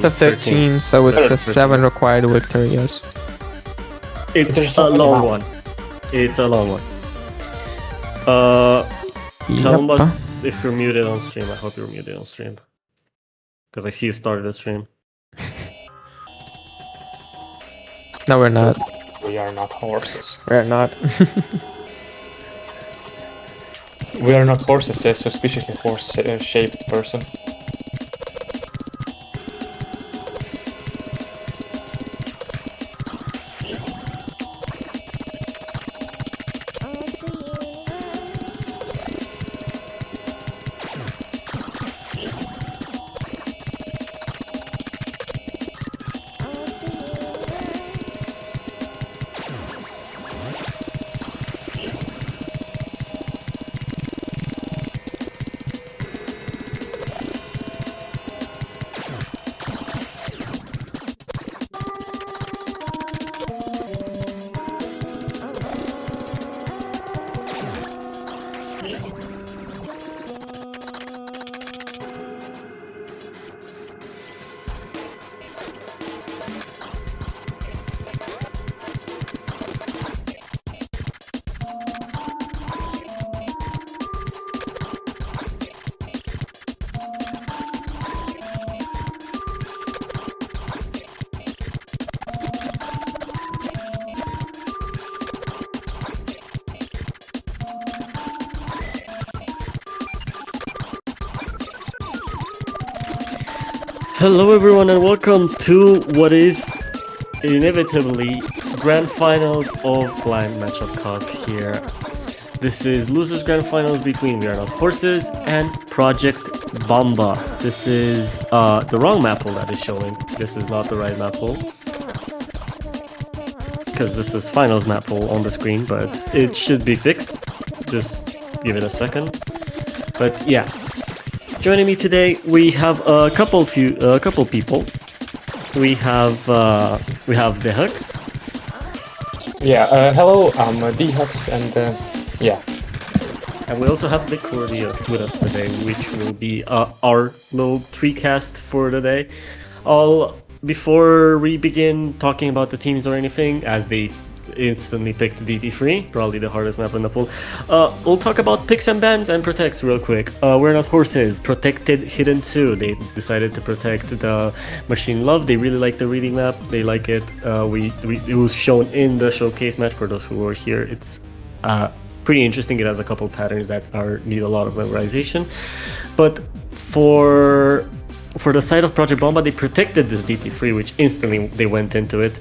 a 13, so it's a 7 required victory, yes. It's a long one. It's a long one. Columbus, if you're muted on stream, I hope you're muted on stream. Because I see you started the stream. No, we're not. We are not horses. We're not. We are not horses, a suspiciously horse-shaped person. Hello everyone and welcome to what is inevitably Grand Finals of Blind Matchup Cup here. This is Losers Grand Finals between We Are Not Horses and Project BOMBA. This is the wrong map pool that is showing. This is not the right map pool. Because this is Finals map pool on the screen, but it should be fixed. Just give it a second. But yeah. Joining me today, we have a couple people. We have Dehux. Yeah, hello, I'm Dehux, and yeah. And we also have Licordia with us today, which will be our little treecast for the day. Before we begin talking about the teams or anything, as they instantly picked DT3, probably the hardest map in the pool. We'll talk about picks and bans and protects real quick. We're Not Horses protected Hidden 2. They decided to protect the Machine Love. They really like the reading map. They like it. It was shown in the showcase match for those who were here. It's pretty interesting. It has a couple patterns that need a lot of memorization. But for the side of Project BOMBA, they protected this DT3, which instantly they went into it.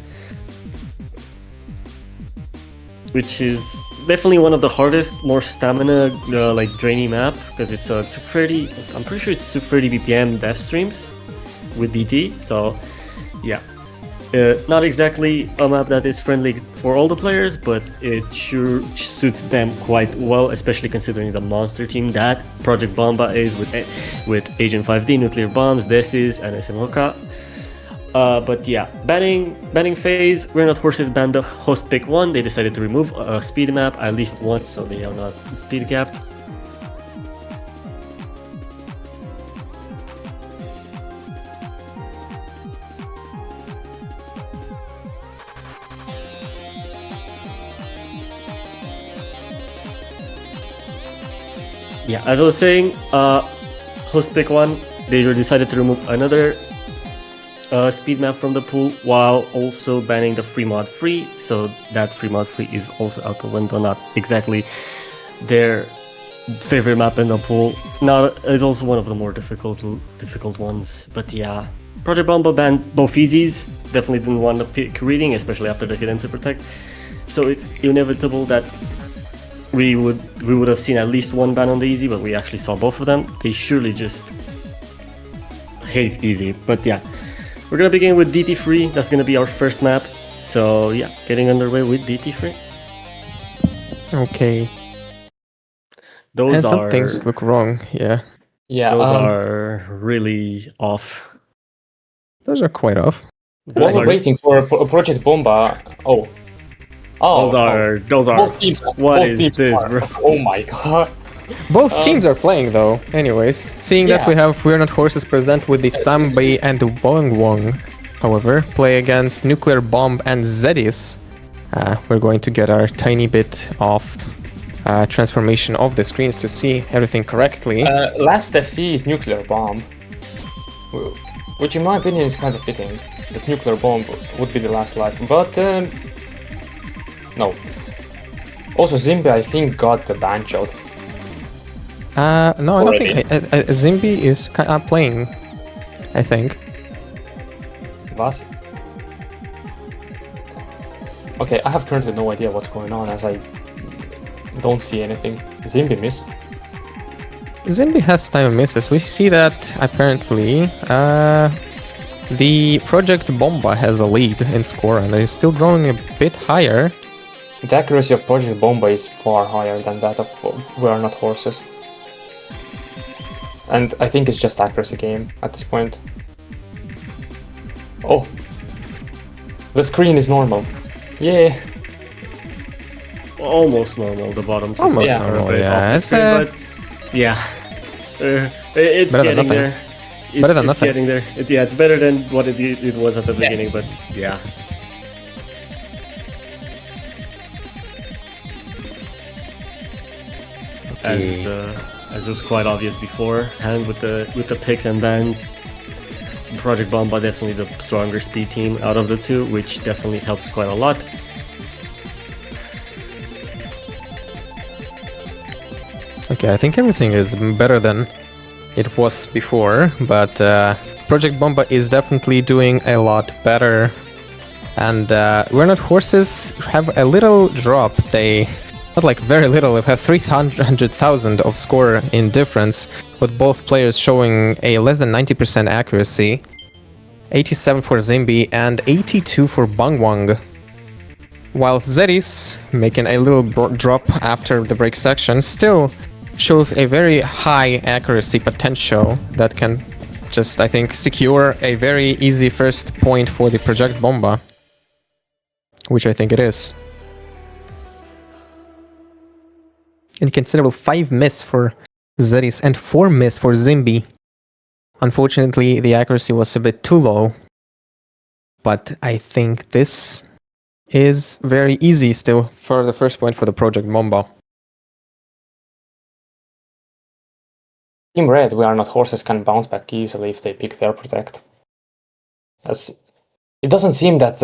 Which is definitely one of the hardest, more stamina like drainy map, because it's 230. I'm pretty sure it's 230 BPM death streams with DT. So yeah, not exactly a map that is friendly for all the players, but it sure suits them quite well, especially considering the monster team that Project BOMBA is with Agent 5D, Nuclear Bombs, Desis, and SMOK. But yeah, banning phase, We're Not Horses banned the host pick 1. They decided to remove a speed map at least once, so they are not speed gap. Yeah, as I was saying, host pick 1, they decided to remove another speed map from the pool while also banning the free mod free, so that free mod free is also out the window. Not exactly their favorite map in the pool. It's also one of the more difficult ones. But yeah, Project BOMBA banned both easies. Definitely didn't want to pick reading, especially after the Hidden to protect. So it's inevitable that we would have seen at least one ban on the easy, but we actually saw both of them. They surely just hate easy. But yeah. We're gonna begin with DT3. That's gonna be our first map. So yeah, getting underway with DT3. Okay. Those and some things look wrong. Yeah. Yeah. Those are really off. Those are quite off. While we're waiting for Project BOMBA. Those are. Both teams, What is this, bro? Oh my god. Both teams are playing though. Anyways, seeing that Yeah. we have We're Not Horses present with the Sambi and the Wong Wong, however, play against Nuclear Bomb and Zedis, we're going to get our tiny bit of transformation of the screens to see everything correctly. Last FC is Nuclear Bomb, which in my opinion is kind of fitting. That Nuclear Bomb would be the last life, but no. Also, Zimbi, I think, got the ban shot. No, I don't Already. think Zimbi is playing, I think. Was? Okay, I have currently no idea what's going on as I don't see anything. Zimbi missed. Zimbi has time misses. We see that apparently the Project Bomba has a lead in score and is still growing a bit higher. The accuracy of Project Bomba is far higher than that of We Are Not Horses. And I think it's just accuracy game at this point. Oh! The screen is normal. Yeah! Almost normal, the bottom two Almost are a normal, bit yeah. off the It's, screen, but yeah. It's Better than getting nothing. there. Better than It's nothing. getting there. Yeah, it's better than what it was at the beginning, but yeah. As was quite obvious beforehand with the picks and bans, Project Bomba definitely the stronger speed team out of the two, which definitely helps quite a lot. Okay, I think everything is better than it was before, but Project Bomba is definitely doing a lot better. And We're Not Horses have a little drop. They, not like very little, they have 300,000 of score in difference, with both players showing a less than 90% accuracy. 87 for Zimbi and 82 for Bangwang. While Zedis, making a little drop after the break section, still shows a very high accuracy potential that can just, I think, secure a very easy first point for the Project Bomba. Which I think it is. And considerable 5 miss for Zedis and 4 miss for Zimbi. Unfortunately, the accuracy was a bit too low. But I think this is very easy still for the first point for the Project Bomba. Team Red, We Are Not Horses can bounce back easily if they pick their Protect. As it doesn't seem that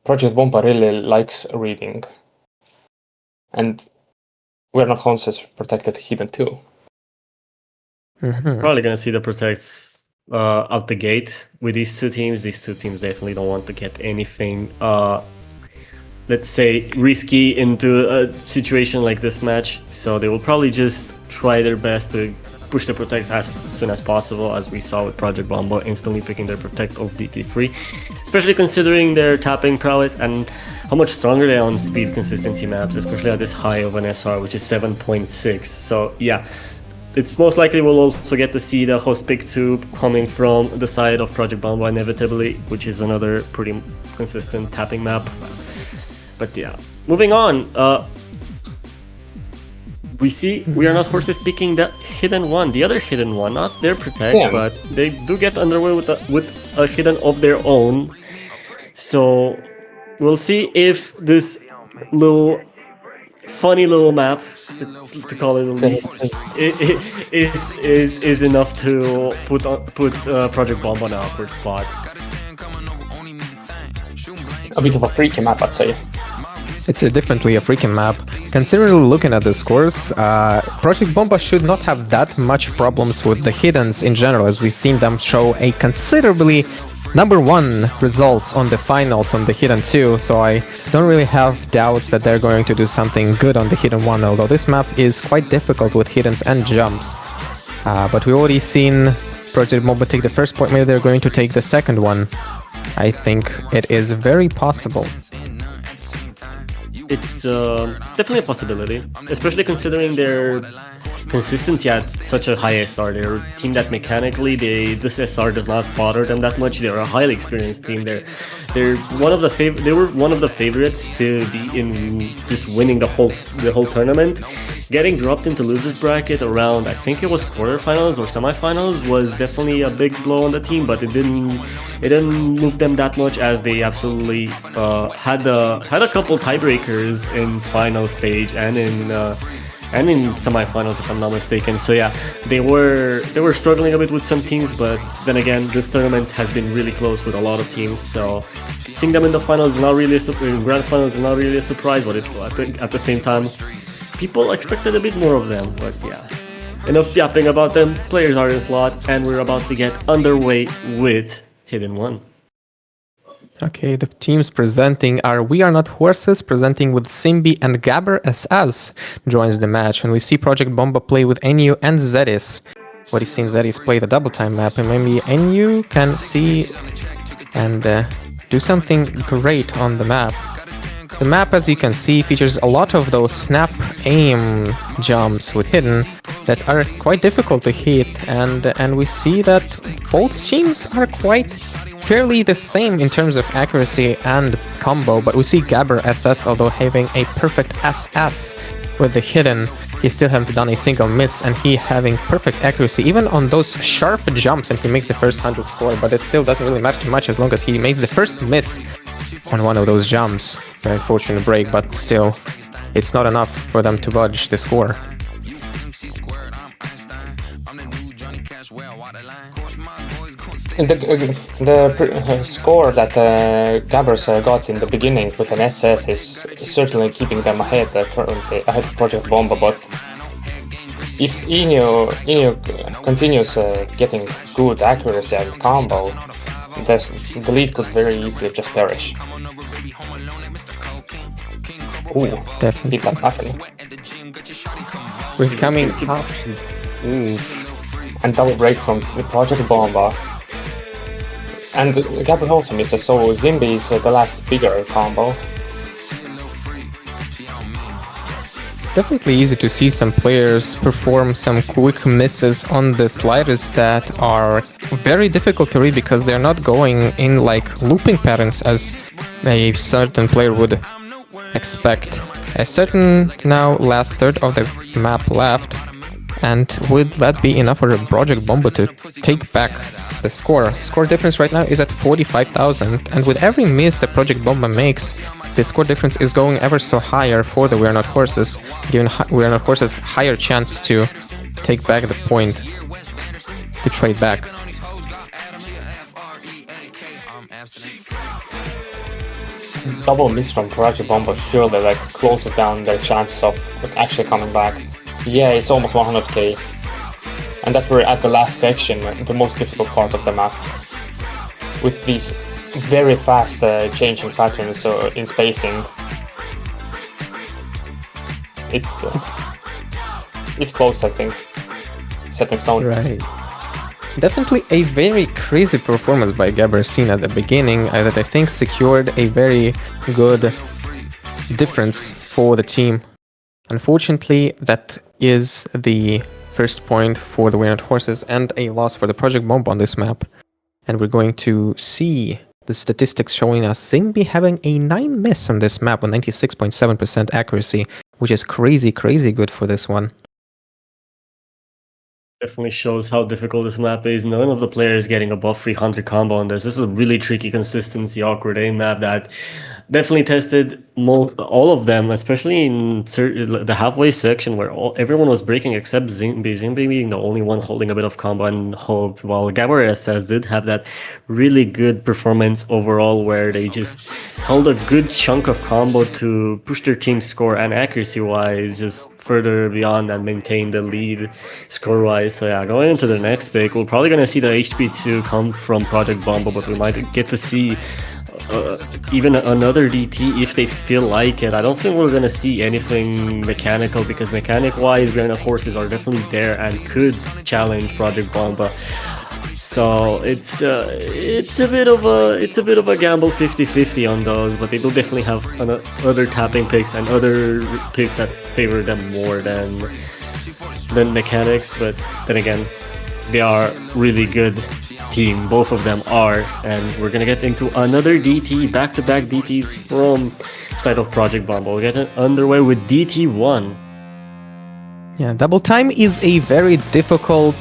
Project Bomba really likes reading. And We Are Not Horses protected hidden too. Probably gonna see the protects out the gate with these two teams. These two teams definitely don't want to get anything, let's say, risky into a situation like this match. So they will probably just try their best to push the protects as soon as possible, as we saw with Project Bomba instantly picking their protect of DT3, especially considering their tapping prowess and how much stronger they are on speed consistency maps, especially at this high of an SR, which is 7.6. So yeah, it's most likely we'll also get to see the host pick 2 coming from the side of Project Bomba inevitably, which is another pretty consistent tapping map. But yeah, moving on. We see We Are Not Horses picking the hidden one, the other hidden one, not their protect, Yeah. but they do get underway with a hidden of their own. So we'll see if this little funny little map, to call it at least, is enough to put Project Bomba on an awkward spot. A bit of a freaky map, I'd say. It's definitely a freaking map. Considering looking at the scores, Project Bomba should not have that much problems with the hiddens in general, as we've seen them show a considerably #1 results on the finals on the hidden 2, so I don't really have doubts that they're going to do something good on the hidden 1, although this map is quite difficult with hiddens and jumps. But we've already seen Project Bomba take the first point, maybe they're going to take the second one. I think it is very possible. It's definitely a possibility, especially considering their consistency at such a high SR. They're a team that mechanically this SR does not bother them that much. They're a highly experienced team. They're one of the they were one of the favorites to be in just winning the whole tournament. Getting dropped into losers bracket around, I think it was quarterfinals or semifinals, was definitely a big blow on the team, but it didn't move them that much, as they absolutely had a couple tiebreakers in final stage and in semifinals, if I'm not mistaken. So yeah, they were struggling a bit with some teams, but then again, this tournament has been really close with a lot of teams. So seeing them in the finals is not really in grand finals is not really a surprise, but at the same time, people expected a bit more of them. But yeah, enough yapping about them. Players are in slot, and we're about to get underway with Hidden One. Okay, the teams presenting are We Are Not Horses, presenting with Simbi, and Gabber SS joins the match. And we see Project Bomba play with NU and Zedis. What is seen Zedis play the double time map, and maybe NU can see and do something great on the map. The map, as you can see, features a lot of those snap aim jumps with Hidden that are quite difficult to hit, and we see that both teams are quite fairly the same in terms of accuracy and combo, but we see Gabber SS, although having a perfect SS with the Hidden, he still hasn't done a single miss, and he having perfect accuracy even on those sharp jumps, and he makes the first 100 score, but it still doesn't really matter too much as long as he makes the first miss on one of those jumps. Very unfortunate break, but still, it's not enough for them to budge the score. The score that Gabbers got in the beginning with an SS is certainly keeping them ahead currently ahead of Project Bomba, but if Inu continues getting good accuracy and combo, the lead could very easily just perish. Ooh, Definitely. did that happen? We're coming up. And double break from the Project Bomba. And Gabriel also misses, so Zimbi is the last bigger combo. Definitely easy to see some players perform some quick misses on the sliders that are very difficult to read because they're not going in like looping patterns as a certain player would expect. A certain now last third of the map left, and would that be enough for Project Bomba to take back the score? Score difference right now is at 45,000, and with every miss that Project Bomba makes, the score difference is going ever so higher for the We Are Not Horses, giving We Are Not Horses higher chance to take back the point, to trade back. Double miss from Project Bomba surely like closes down their chances of actually coming back. Yeah, it's almost 100k. And that's where at the last section, the most difficult part of the map. With these very fast changing patterns in spacing. It's close, I think. Set in stone. Right. Definitely a very crazy performance by Gabber seen at the beginning that I think secured a very good difference for the team. Unfortunately, that is the first point for the We Are Not Horses and a loss for the Project Bomba on this map. And we're going to see the statistics showing us Zimbi having a 9 miss on this map with 96.7% accuracy, which is crazy good for this one. Definitely shows how difficult this map is. None of the players getting above 300 combo on this. This is a really tricky consistency, awkward aim map that definitely tested all of them, especially in the halfway section where everyone was breaking except Zimbi. Zimbi being the only one holding a bit of combo and hope, while Gabber SS did have that really good performance overall where they just held a good chunk of combo to push their team's score and accuracy-wise just further beyond and maintain the lead score-wise. So yeah, going into the next pick, we're probably going to see the HP2 come from Project Bomba, but we might get to see even another DT if they feel like it. I don't think we're gonna see anything mechanical because mechanic-wise, We Are Not Horses are definitely there and could challenge Project Bomba. So it's a bit of a gamble 50-50 on those, but they will definitely have other tapping picks and other picks that favor them more than than mechanics, but then again, they are really good team. Both of them are, and we're gonna get into another DT, back-to-back DTs from side of Project Bomba. We'll get it underway with DT1. Yeah, double time is a very difficult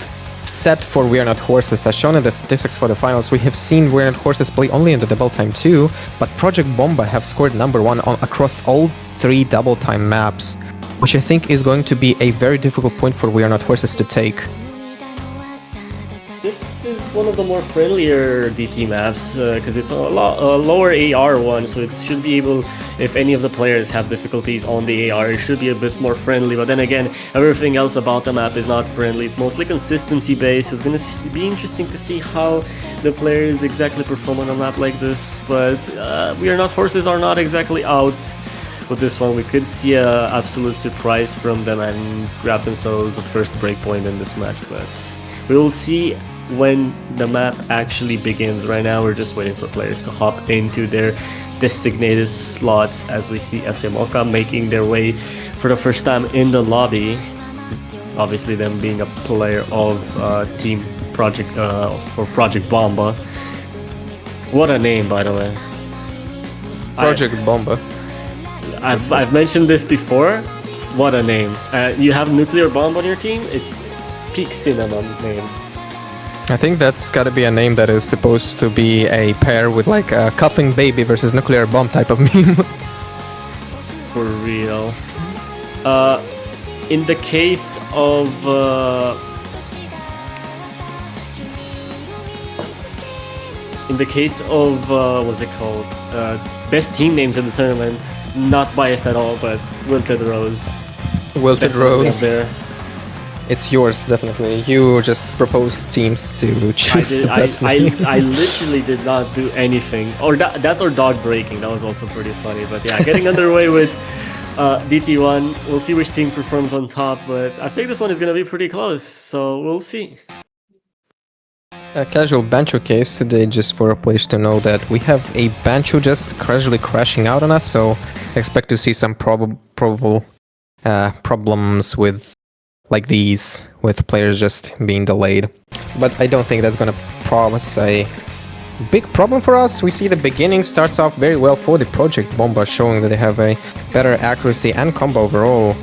set for We Are Not Horses. As shown in the statistics for the finals, we have seen We Are Not Horses play only in the double time 2, but Project Bomba have scored #1 across all 3 double time maps, which I think is going to be a very difficult point for We Are Not Horses to take. This is one of the more friendlier DT maps because it's a lower AR one, so it should be able, if any of the players have difficulties on the AR, it should be a bit more friendly. But then again, everything else about the map is not friendly. It's mostly consistency based, so it's going to be interesting to see how the players exactly perform on a map like this. But We Are Not Horses are not exactly out with this one. We could see an absolute surprise from them and grab themselves a first breakpoint in this match, but we will see when the map actually begins. Right now we're just waiting for players to hop into their designated slots as we see SMOKA making their way for the first time in the lobby. Obviously them being a player of Team Project for Project Bomba. What a name, by the way. Project Bomba. I've mentioned this before. What a name. You have Nuclear Bomb on your team? It's peak cinema name. I think that's gotta be a name that is supposed to be a pair with like a coughing baby versus nuclear bomb type of meme. For real. In the case of what's it called? Best team names in the tournament. Not biased at all, but Wilted Rose. Wilted Definitely Rose. up there. It's yours, definitely. You just proposed teams to choose the best name. I literally did not do anything. Or that or dog breaking. That was also pretty funny. But yeah, getting underway with DT1. We'll see which team performs on top. But I think this one is going to be pretty close. So we'll see. A casual Bancho case today, just for players to know that we have a Bancho just casually crashing out on us. So expect to see some probable problems with like these, with players just being delayed. But I don't think that's gonna promise a big problem for us. We see the beginning starts off very well for the Project Bomba, showing that they have a better accuracy and combo overall.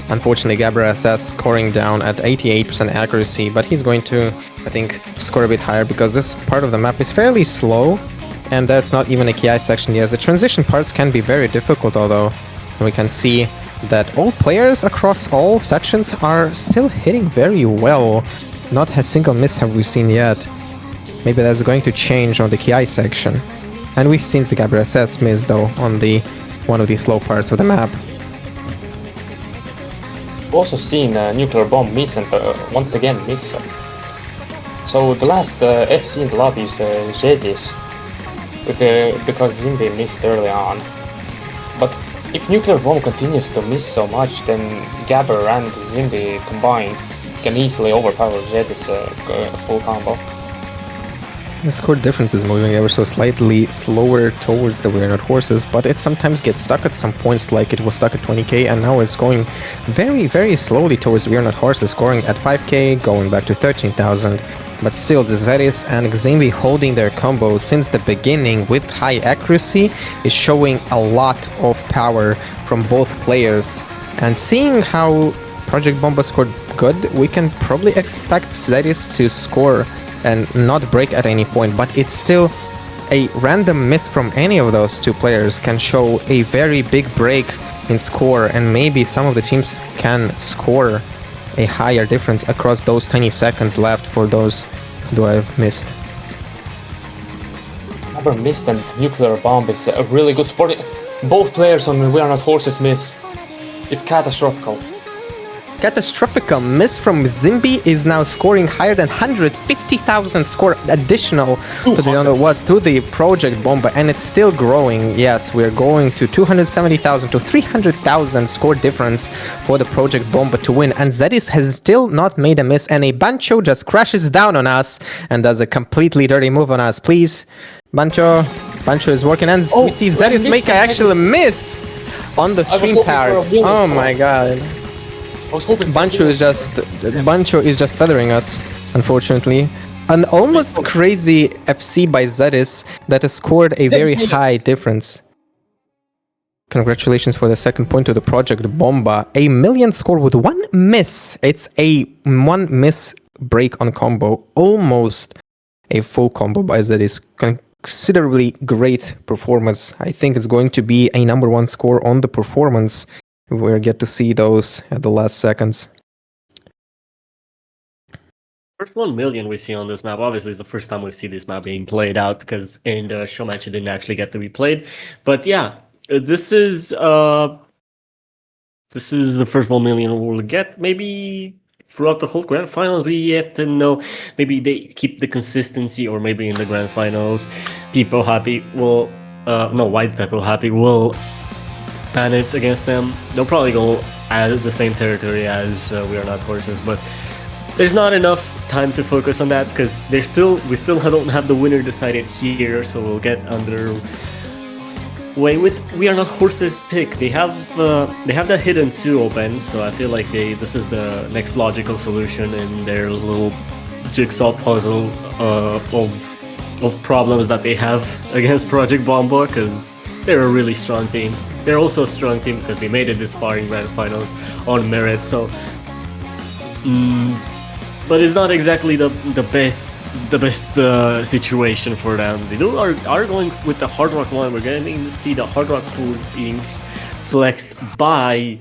Unfortunately, Gabriel SS scoring down at 88% accuracy, but he's going to, I think, score a bit higher because this part of the map is fairly slow, and that's not even a KI section. Yes, the transition parts can be very difficult, although we can see that all players across all sections are still hitting very well. Not a single miss have we seen yet. Maybe that's going to change on the KI section. And we've seen the Gabriel SS miss though on the one of the slow parts of the map. We've also seen Nuclear Bomb miss and once again miss. So the last FC in the lobby is Jedis, because Zimbi missed early on. But if Nuclear Bomb continues to miss so much, then Gabber and Zimbi combined can easily overpower Jedis full combo. The score difference is moving ever so slightly slower towards the We Are Not Horses, but it sometimes gets stuck at some points, like it was stuck at 20k, and now it's going very, very slowly towards We Are Not Horses, scoring at 5k, going back to 13,000. But still, the Zeris and Ximbi holding their combo since the beginning with high accuracy is showing a lot of power from both players. And seeing how Project Bomba scored good, we can probably expect Zeris to score and not break at any point, but it's still a random miss from any of those two players can show a very big break in score, and maybe some of the teams can score a higher difference across those tiny seconds left for those who I've missed. Never missed, and Nuclear Bomb is a really good sport. Both players on We Are Not Horses miss. It's catastrophical. Catastrophical miss from Zimbi is now scoring higher than 150,000 score additional to the Project Bomba, and it's still growing. Yes, we're going to 270,000 to 300,000 score difference for the Project Bomba to win, and Zedis has still not made a miss, and a Bancho just crashes down on us and does a completely dirty move on us. Please, Bancho is working, and we see Zedis make an actual miss on the stream parts. Oh my god. I was hoping Bancho is just feathering us, unfortunately. An almost crazy FC by Zedis that has scored a very high difference. Congratulations for the second point to the project BOMBA. A million score with one miss. It's a one miss break on combo. Almost a full combo by Zedis. Considerably great performance. I think it's going to be a number one score on the performance. We'll get to see those at the last seconds. First 1 million we see on this map. Obviously, it's the first time we see this map being played out because in the show match it didn't actually get to be played. But yeah, this is the first 1 million we'll get. Maybe throughout the whole grand finals, we yet to know. Maybe they keep the consistency, or maybe in the grand finals, People Happy will White People Happy will ban it against them. They'll probably go at the same territory as We Are Not Horses, but there's not enough time to focus on that because we still don't have the winner decided here, so we'll get underway with We Are Not Horses pick. They have that hidden 2 open, so I feel like this is the next logical solution in their little jigsaw puzzle of problems that they have against Project BOMBA, because they're a really strong team. They're also a strong team because they made it this far in grand finals on merit. So, but it's not exactly the best situation for them. They are going with the Hard Rock one. We're getting to see the Hard Rock pool being flexed by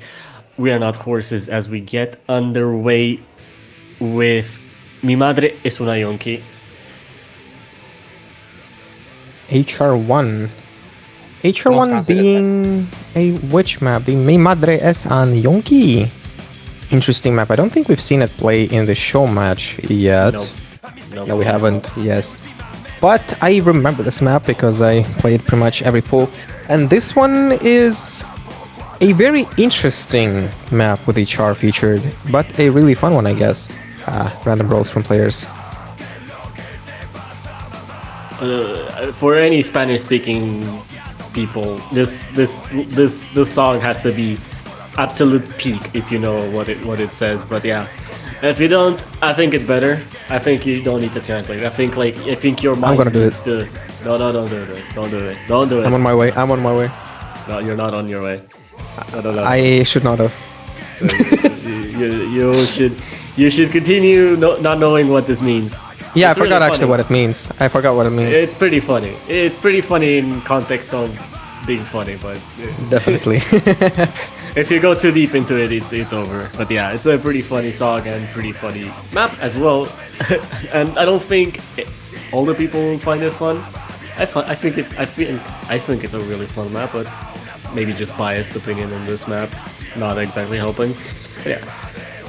We Are Not Horses as we get underway with Mi Madre es una Yonki. HR1. HR1 being a which map? The Mi Madre es un Yonki. Interesting map. I don't think we've seen it play in the show match yet. No, we haven't. Yes. But I remember this map because I played pretty much every pool. And this one is a very interesting map with HR featured, but a really fun one, I guess. Random rolls from players. For any Spanish-speaking people, this song has to be absolute peak if you know what it says. But yeah, if you don't, I think it's better. I think you don't need to translate. I think your mind. I'm gonna do it. No, don't do it. Don't do it. Don't do it. I'm on my way. No, you're not on your way. No. I should not have. You should continue not knowing what this means. Yeah, It's I forgot really actually funny. what it means. I forgot what it means. It's pretty funny. It's pretty funny in context of being funny, but Definitely. if you go too deep into it, it's over. But yeah, it's a pretty funny song and pretty funny map as well. And I don't think all the people will find it fun. I think it's a really fun map, but maybe just biased opinion on this map, not exactly helping. But yeah.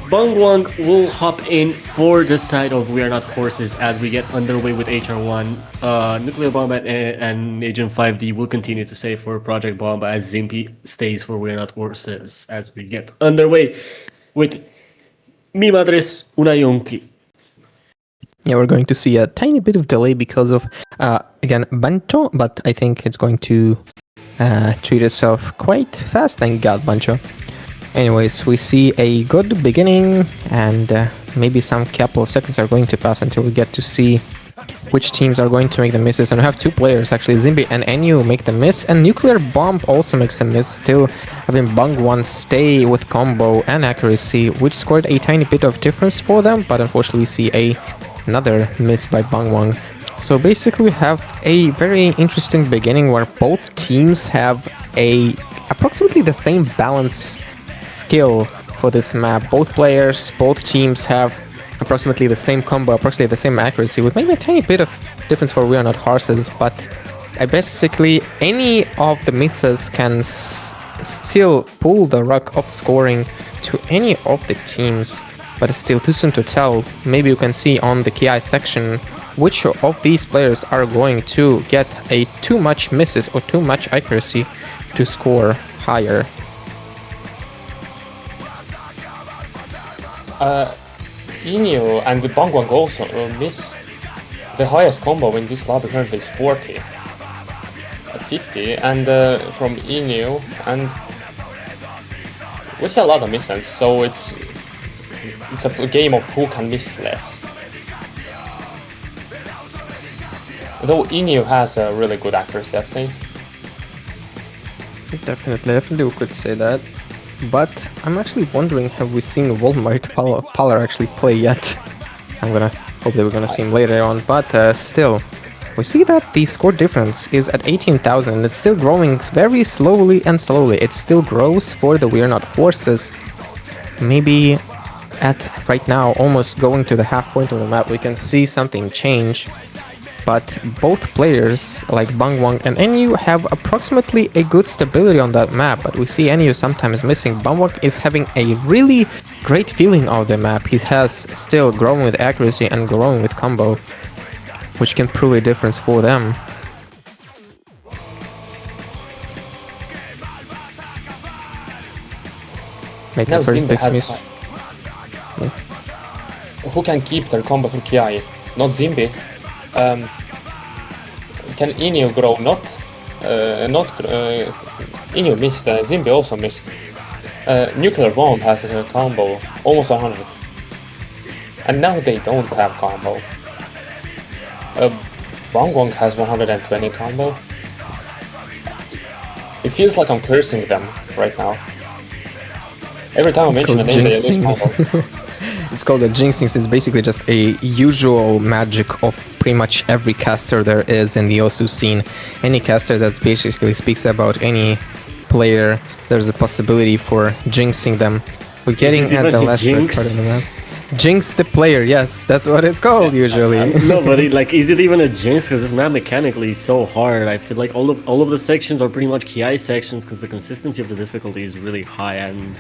Bungwang will hop in for the side of We Are Not Horses as we get underway with HR1. Nuclear Bomb and Agent 5D will continue to stay for Project Bomb as Zimpy stays for We Are Not Horses as we get underway with Mi Madres Una Yonki. Yeah, we're going to see a tiny bit of delay because of, again, Bancho, but I think it's going to treat itself quite fast. Thank God, Bancho. Anyways, we see a good beginning, and maybe some couple of seconds are going to pass until we get to see which teams are going to make the misses. And we have two players, actually, Zimbi and Enyu make the miss, and Nuclear Bomb also makes a miss, still having Bungwang stay with combo and accuracy, which scored a tiny bit of difference for them, but unfortunately we see another miss by Bungwang. So basically we have a very interesting beginning where both teams have approximately the same balance skill for this map. Both teams have approximately the same combo, approximately the same accuracy, with maybe a tiny bit of difference for We Are Not Horses, but basically any of the misses can still pull the rug up scoring to any of the teams, but it's still too soon to tell. Maybe you can see on the KI section which of these players are going to get too much misses or too much accuracy to score higher. Enyu and the Bungwang also miss. The highest combo in this lobby currently is 40 at 50, and from Enyu, and we see a lot of misses, so it's it's a game of who can miss less. Though Inu has a really good accuracy, I'd say. Definitely we could say that. But I'm actually wondering, have we seen Walmart Polar actually play yet? Hopefully we're gonna see him later on, but still. We see that the score difference is at 18,000. It's still growing very slowly and slowly. It still grows for the We're Not Horses. Maybe at right now, almost going to the half point of the map, we can see something change. But both players, like Bangwang and NU, have approximately a good stability on that map, but we see NU sometimes missing. Bangwang is having a really great feeling of the map. He has still grown with accuracy and growing with combo, which can prove a difference for them. Make the first big miss. Who can keep their combo through Kiai? Not Zimbi. Can Inu grow? Inu missed, Zimbi also missed. Nuclear Bomb has a combo, almost 100. And now they don't have combo. Bangwang has 120 combo. It feels like I'm cursing them right now. Every time I mention a name, they lose combo. It's called a jinxing. It's basically just a usual magic of pretty much every caster there is in the Osu scene. Any caster that basically speaks about any player, there's a possibility for jinxing them. We're getting at the last part of the map. Jinx the player, yes, that's what it's called usually. No, but is it even a jinx? Because this map mechanically is so hard. I feel like all of the sections are pretty much Ki sections because the consistency of the difficulty is really high, and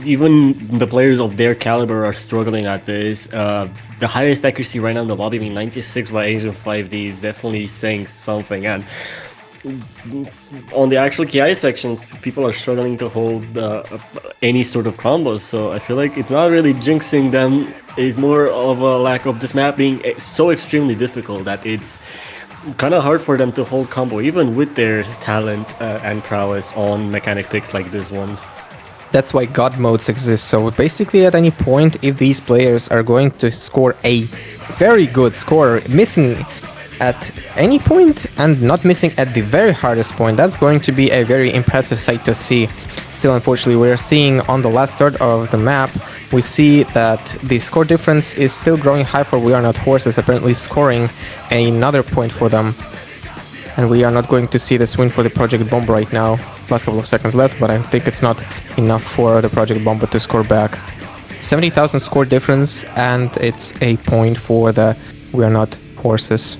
even the players of their caliber are struggling at this. The highest accuracy right now in the lobby, being 96 by Asian 5D, is definitely saying something. And on the actual Ki sections, people are struggling to hold any sort of combos, so I feel like it's not really jinxing them. It's more of a lack of this map being so extremely difficult that it's kind of hard for them to hold combo, even with their talent and prowess on mechanic picks like these ones. That's why God modes exist. So basically at any point, if these players are going to score a very good score, missing at any point and not missing at the very hardest point, that's going to be a very impressive sight to see. Still, unfortunately, we're seeing on the last third of the map, we see that the score difference is still growing high for We Are Not Horses, apparently scoring another point for them. And we are not going to see this win for the Project Bomba right now. Last couple of seconds left, but I think it's not enough for the Project Bomba to score back. 70,000 score difference, and it's a point for the We Are Not Horses.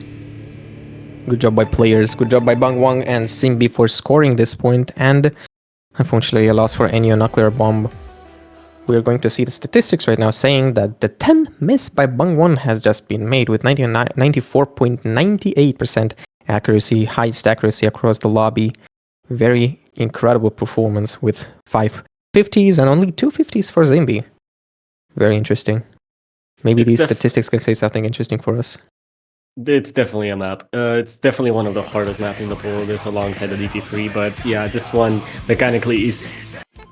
Good job by players, good job by Bangwang and Simbi for scoring this point, and unfortunately a loss for NU Nuclear Bomb. We are going to see the statistics right now saying that the 10 miss by Bangwang has just been made with 94.98% accuracy, highest accuracy across the lobby. Very incredible performance with 5 50s and only 2 50s for Zimbi. Very interesting. Maybe these statistics can say something interesting for us. It's definitely a map. It's definitely one of the hardest maps in the pool, this alongside the DT3, but yeah, this one mechanically is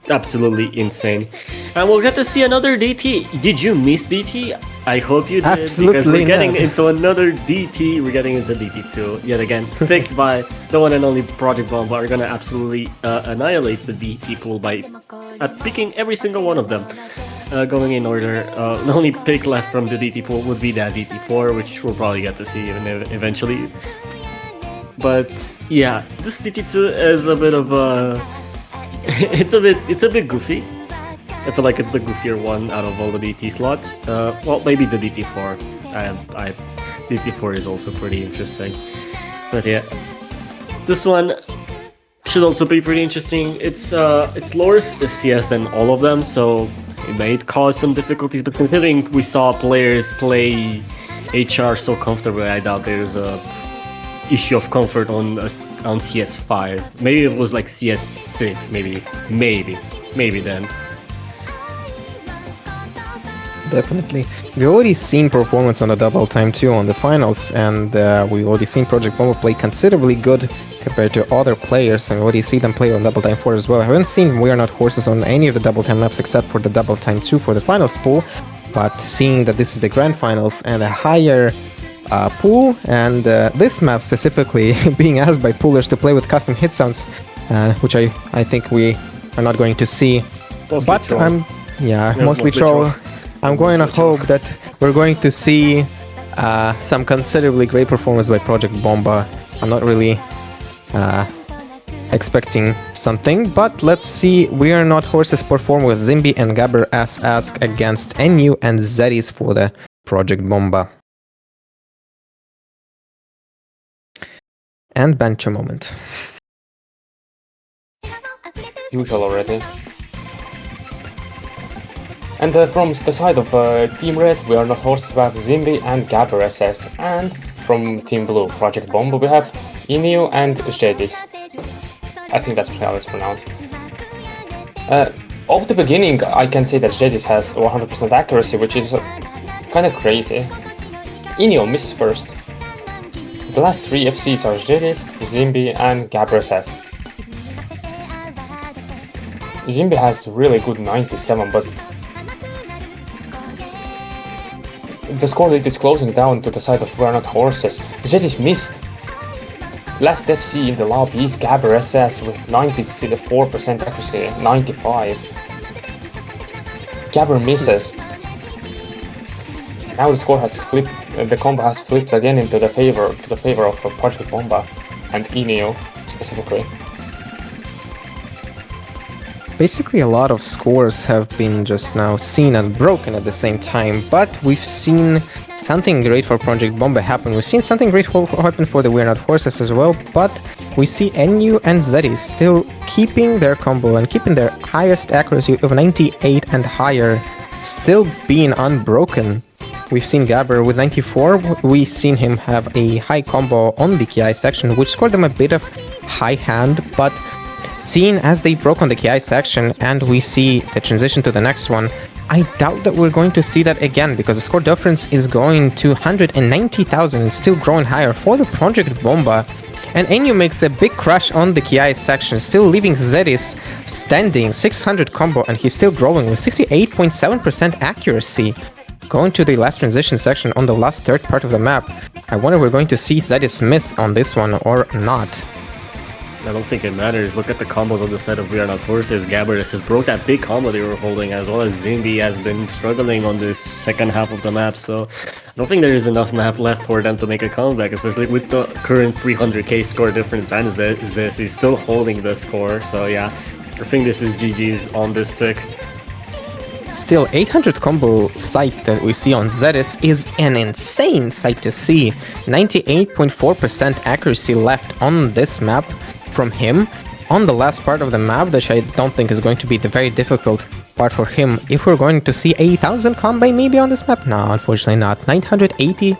absolutely insane. And we'll get to see another DT. Did you miss DT? I hope you did, absolutely, because we're getting into another DT. We're getting into DT2 yet again, picked by the one and only Project Bomba. We're gonna absolutely annihilate the DT pool by picking every single one of them. Going in order, the only pick left from the DT pool would be that DT4, which we'll probably get to see eventually. But yeah, this DT2 is a bit of a it's a bit goofy. I feel like it's the goofier one out of all the DT slots. Well, maybe the DT4. DT4 is also pretty interesting. But yeah, this one should also be pretty interesting. It's lower CS than all of them, so it may cause some difficulties, but considering we saw players play HR so comfortably, I doubt there's a issue of comfort on CS5. Maybe it was like CS6, maybe then. Definitely. We've already seen performance on the double time 2 on the finals, and we've already seen Project Bomba play considerably good compared to other players, and we already see them play on double time 4 as well. I haven't seen We Are Not Horses on any of the double time maps except for the double time 2 for the finals pool, but seeing that this is the grand finals and a higher pool, and this map specifically being asked by poolers to play with custom hit sounds, which I think we are not going to see. Mostly but troll. Mostly troll. I'm going to hope that we're going to see some considerably great performance by Project Bomba. I'm not really expecting something, but let's see. We Are Not Horses perform with Zimby and Gabber as ask against NU and Zeris for the Project Bomba. And bench a moment. Usual already. And from the side of Team Red, We Are Not Horses, we have Zimby and Gabber SS. And from Team Blue, Project Bomba, we have Inu and Jedis. I think that's how it's pronounced. Of the beginning, I can say that Jedis has 100% accuracy, which is kind of crazy. Inu misses first. The last 3 FCs are Jedis, Zimby and Gabber SS. Zimby has really good 97, but the score lead is closing down to the side of We Are Not Horses. Jedis missed. Last FC in the lobby is Gabber SS with 94% accuracy, 95. Gabber misses. Now the score has flipped. The combo has flipped again into the favor of Project Bomba and Eneo specifically. Basically, a lot of scores have been just now seen and broken at the same time, but we've seen something great for Project Bomba happen. We've seen something great happen for the We Are Not Horses as well, but we see NU and Zeris still keeping their combo and keeping their highest accuracy of 98 and higher, still being unbroken. We've seen Gabber with 94, we've seen him have a high combo on the KI section, which scored them a bit of high hand, but seeing as they broke on the KI section and we see the transition to the next one, I doubt that we're going to see that again, because the score difference is going to 190,000 and still growing higher for the Project Bomba. And NU makes a big crush on the KI section, still leaving Zeris standing 600 combo, and he's still growing with 68.7% accuracy. Going to the last transition section on the last third part of the map, I wonder if we're going to see Zeris miss on this one or not. I don't think it matters. Look at the combos on the side of We Are Not Horses. Gabber just broke that big combo they were holding, as well as Zimby has been struggling on this second half of the map, so I don't think there is enough map left for them to make a comeback, especially with the current 300k score difference, and this is still holding the score, so yeah, I think this is GG's on this pick. Still, 800 combo sight that we see on Zeris is an insane sight to see. 98.4% accuracy left on this map from him on the last part of the map, which I don't think is going to be the very difficult part for him. If we're going to see 8,000 combo maybe on this map, no, unfortunately not. 980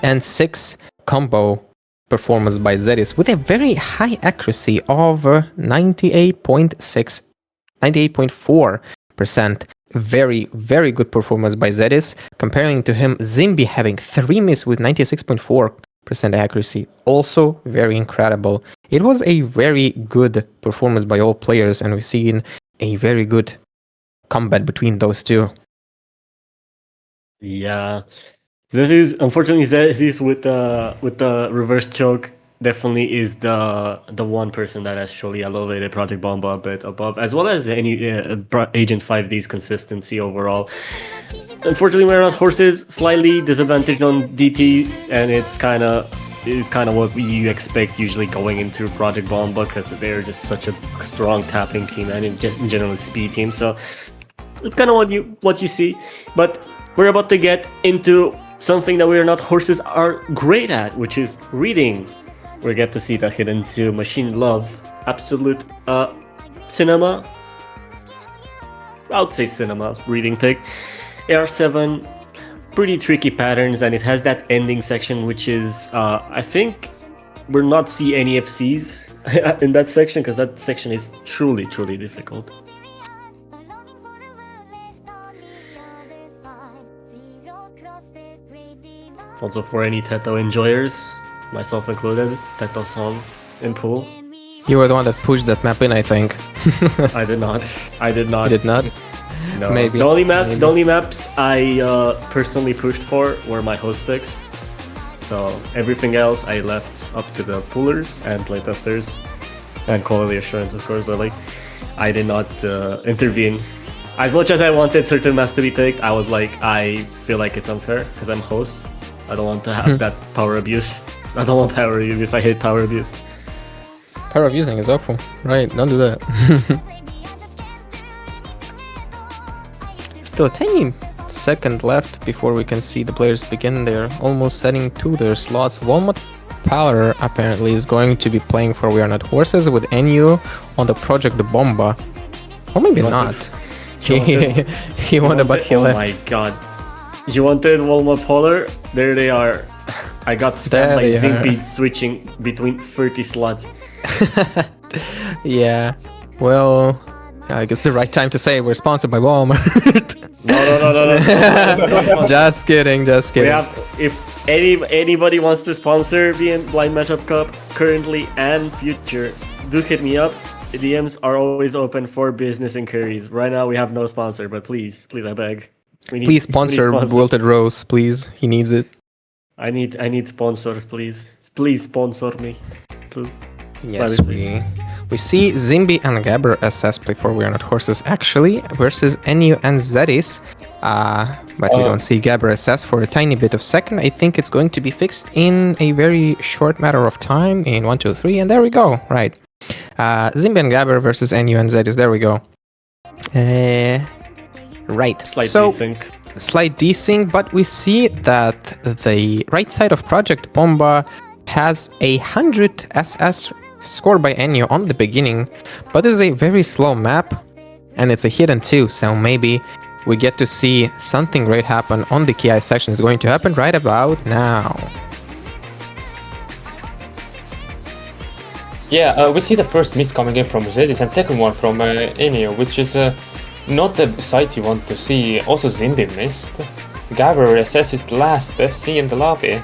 and 6 combo performance by Zeris with a very high accuracy of 98.4%. Very, very good performance by Zeris. Comparing to him, Zimby having 3 miss with 96.4% accuracy. Also very incredible. It was a very good performance by all players, and we've seen a very good combat between those two. Yeah, this is unfortunately this with the reverse choke definitely is the one person that has surely elevated Project Bomba a bit above, as well as any Agent 5D's consistency overall. Unfortunately, We're Not Horses slightly disadvantaged on DT, and it's kind of what you expect usually going into Project Bomba, because they're just such a strong tapping team and in general speed team. So it's kind of what you see. But we're about to get into something that We Are Not Horses are great at, which is reading. We get to see the Hidden Zoo Machine Love Absolute Cinema. I would say Cinema reading pick. AR7, pretty tricky patterns, and it has that ending section, which is I think we're not see any FCs in that section, because that section is truly difficult. Also, for any Teto enjoyers, myself included, Teto song in pool. You were the one that pushed that map in, I think. I did not. You did not? No. Maybe. The only Maybe. maps I personally pushed for were my host picks. So everything else I left up to the poolers and playtesters and quality assurance, of course. But like, I did not intervene. As much as I wanted certain maps to be picked, I was like, I feel like it's unfair because I'm host. I don't want to have that power abuse. I don't want power abuse. I hate power abuse. Power of using is awful. Right, don't do that. Still a tiny second left before we can see the players begin. They're almost setting to their slots. Walmart Paler apparently is going to be playing for We Are Not Horses with NU on the Project Bomba. Or maybe not. He wanted, but he left. Oh my god. You wanted Walmart Polar? There they are. I got spammed by Zimpy switching between 30 slots. Yeah. Well, I guess the right time to say we're sponsored by Walmart. No. Just kidding. We have, if anybody wants to sponsor the Blind Matchup Cup currently and future, do hit me up. The DMs are always open for business inquiries. Right now we have no sponsor, but please, I beg. Please sponsor Wilted Rose, please. He needs it. I need sponsors, please. Please sponsor me, please. Yes, we see Zimby and Gabber SS play for We Are Not Horses actually versus NU and Zetis. But we don't see Gabber SS for a tiny bit of second. I think it's going to be fixed in a very short matter of time in 1, 2, 3, and there we go. Right. Zimby and Gabber versus NU and Zetis. There we go. Right. Slight desync, but we see that the right side of Project Bomba has 100 SS scored by NU on the beginning, but this is a very slow map, and it's a hidden too, so maybe we get to see something great happen on the KI section. Is going to happen right about now. Yeah, we see the first miss coming in from Zetis and second one from NU, which is not the sight you want to see. Also Zimby missed. Gabber SS is the last FC in the lobby.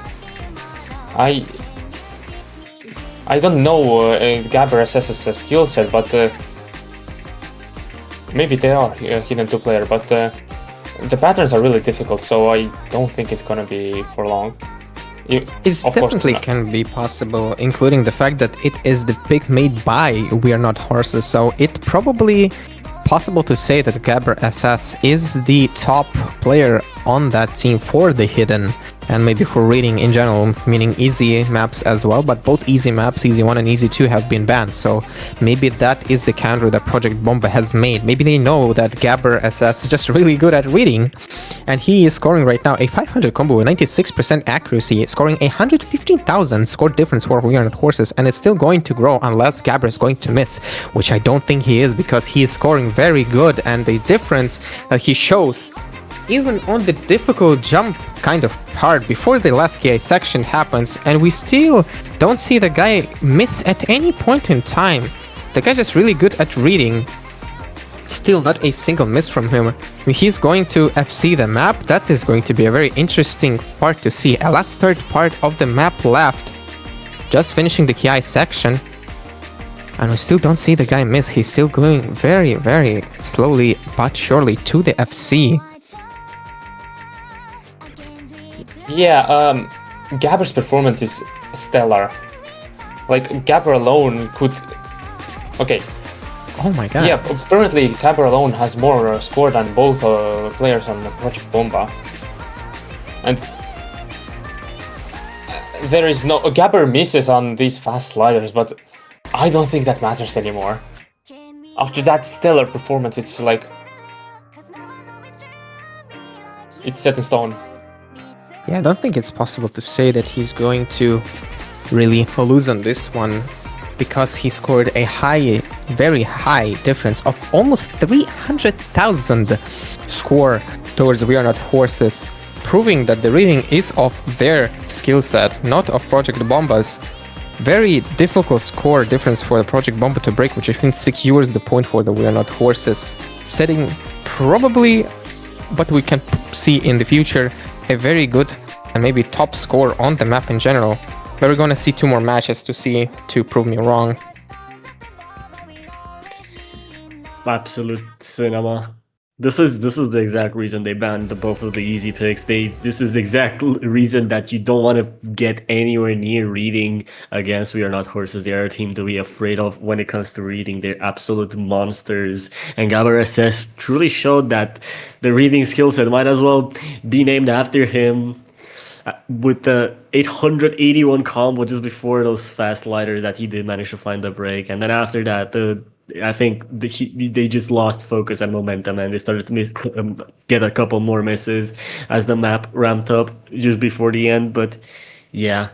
I don't know Gabber SS's skill set, but maybe they are hidden 2 player, but the patterns are really difficult, so I don't think it's gonna be for long. It definitely can be possible, including the fact that it is the pick made by We Are Not Horses, so it probably possible to say that Gabber SS is the top player on that team for the hidden, and maybe for reading in general, meaning easy maps as well, but both easy maps, easy 1 and easy 2, have been banned, so maybe that is the counter that Project Bomba has made. Maybe they know that Gabber SS is just really good at reading, and he is scoring right now a 500 combo with 96% accuracy, scoring 115,000 score difference for We Are Not Horses, and it's still going to grow unless Gabber is going to miss, which I don't think he is, because he is scoring very good, and the difference that he shows even on the difficult jump kind of part before the last KI section happens, and we still don't see the guy miss at any point in time. The guy's just really good at reading. Still not a single miss from him. He's going to FC the map. That is going to be a very interesting part to see. A last third part of the map left. Just finishing the KI section. And we still don't see the guy miss. He's still going very, very slowly but surely to the FC. Yeah, Gabber's performance is stellar. Like, Gabber alone could... Okay. Oh my god. Yeah, currently Gabber alone has more score than both players on Project Bomba. And there is no... Gabber misses on these fast sliders, but I don't think that matters anymore. After that stellar performance, it's like... It's set in stone. Yeah, I don't think it's possible to say that he's going to really lose on this one, because he scored a high, very high difference of almost 300,000 score towards We Are Not Horses, proving that the reading is of their skill set, not of Project Bomba's. Very difficult score difference for the Project Bomba to break, which I think secures the point for the We Are Not Horses, setting probably, but we can see in the future, a very good and maybe top score on the map in general. But we're going to see 2 more matches to prove me wrong. Absolute cinema. This is the exact reason they banned both of the easy picks. This is the exact reason that you don't want to get anywhere near reading against We Are Not Horses. They are a team to be afraid of when it comes to reading. They're absolute monsters. And Gabar SS truly showed that the reading skill set might as well be named after him. With the 881 combo just before those fast sliders that he did manage to find the break, and then after that, I think they just lost focus and momentum, and they started to get a couple more misses as the map ramped up just before the end. But yeah,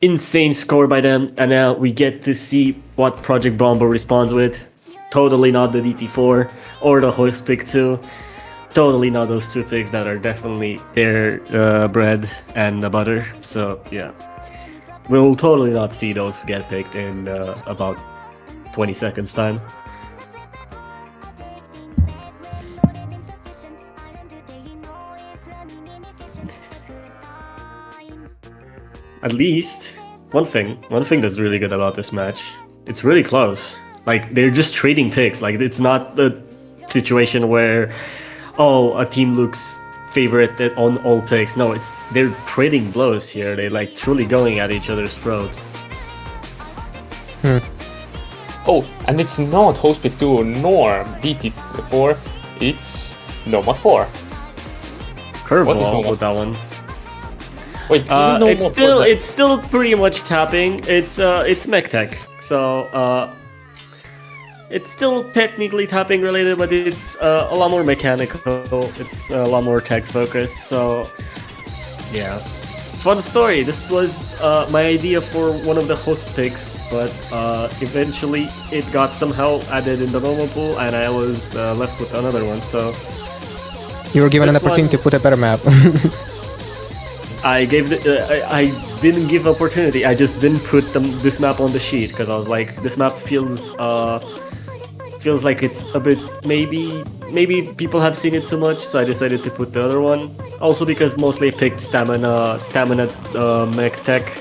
insane score by them, and now we get to see what Project BOMBA responds with. Totally not the DT4 or the hoist pick 2. Totally not those two picks that are definitely their bread and butter. So yeah, we'll totally not see those get picked in about 20 seconds time. At least one thing that's really good about this match, it's really close. Like, they're just trading picks. Like, it's not the situation where, oh, a team looks favorite on all picks. No, they're trading blows here. They're like truly going at each other's throats. Oh, and it's not host pick 2 nor DT4, it's Nomad 4. Curveball with that one. Wait, it's still pretty much tapping. It's mech tech, so it's still technically tapping related, but it's a lot more mechanical. It's a lot more tech focused. So yeah, fun story. This was my idea for one of the host picks, but eventually it got somehow added in the normal pool, and I was left with another one. So you were given an opportunity to put a better map. I didn't give opportunity. I just didn't put this map on the sheet because I was like, this map feels like it's a bit, maybe people have seen it too much, so I decided to put the other one. Also because mostly I picked stamina mech tech.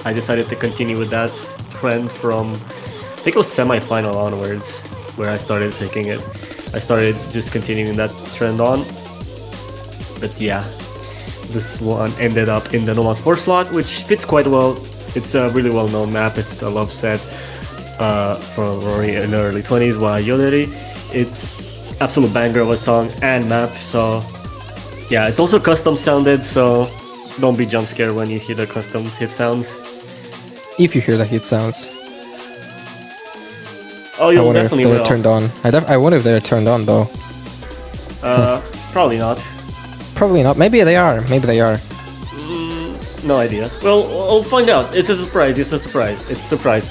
I decided to continue with that trend from, I think it was semi-final onwards where I started picking it. I started just continuing that trend on. But yeah, this one ended up in the Nomad 4 slot, which fits quite well. It's a really well-known map. It's a love set from Rory in the early 20s by Yoderi. It's absolute banger of a song and map. So yeah, it's also custom sounded, so don't be jump scared when you hear the custom hit sounds. If you hear the hit sounds. Oh, you'll definitely will. Turned on. I wonder if they're turned on though. Probably not. Probably not. Maybe they are. No idea. Well, we'll find out. It's a surprise. It's a surprise. It's a surprise.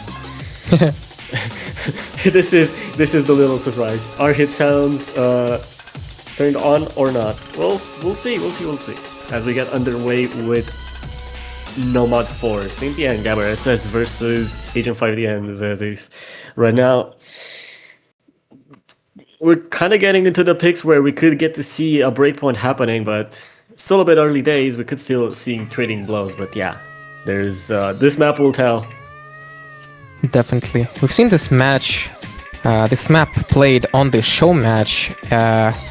This is the little surprise. Are hit sounds turned on or not? Well, we'll see. As we get underway with Nomad 4, Cynthia and Gabar SS versus Agent 5D and Zetis. Right now, we're kind of getting into the picks where we could get to see a breakpoint happening, but still a bit early days. We could still see trading blows, but yeah, there's this map will tell. Definitely. We've seen this match, this map played on the show match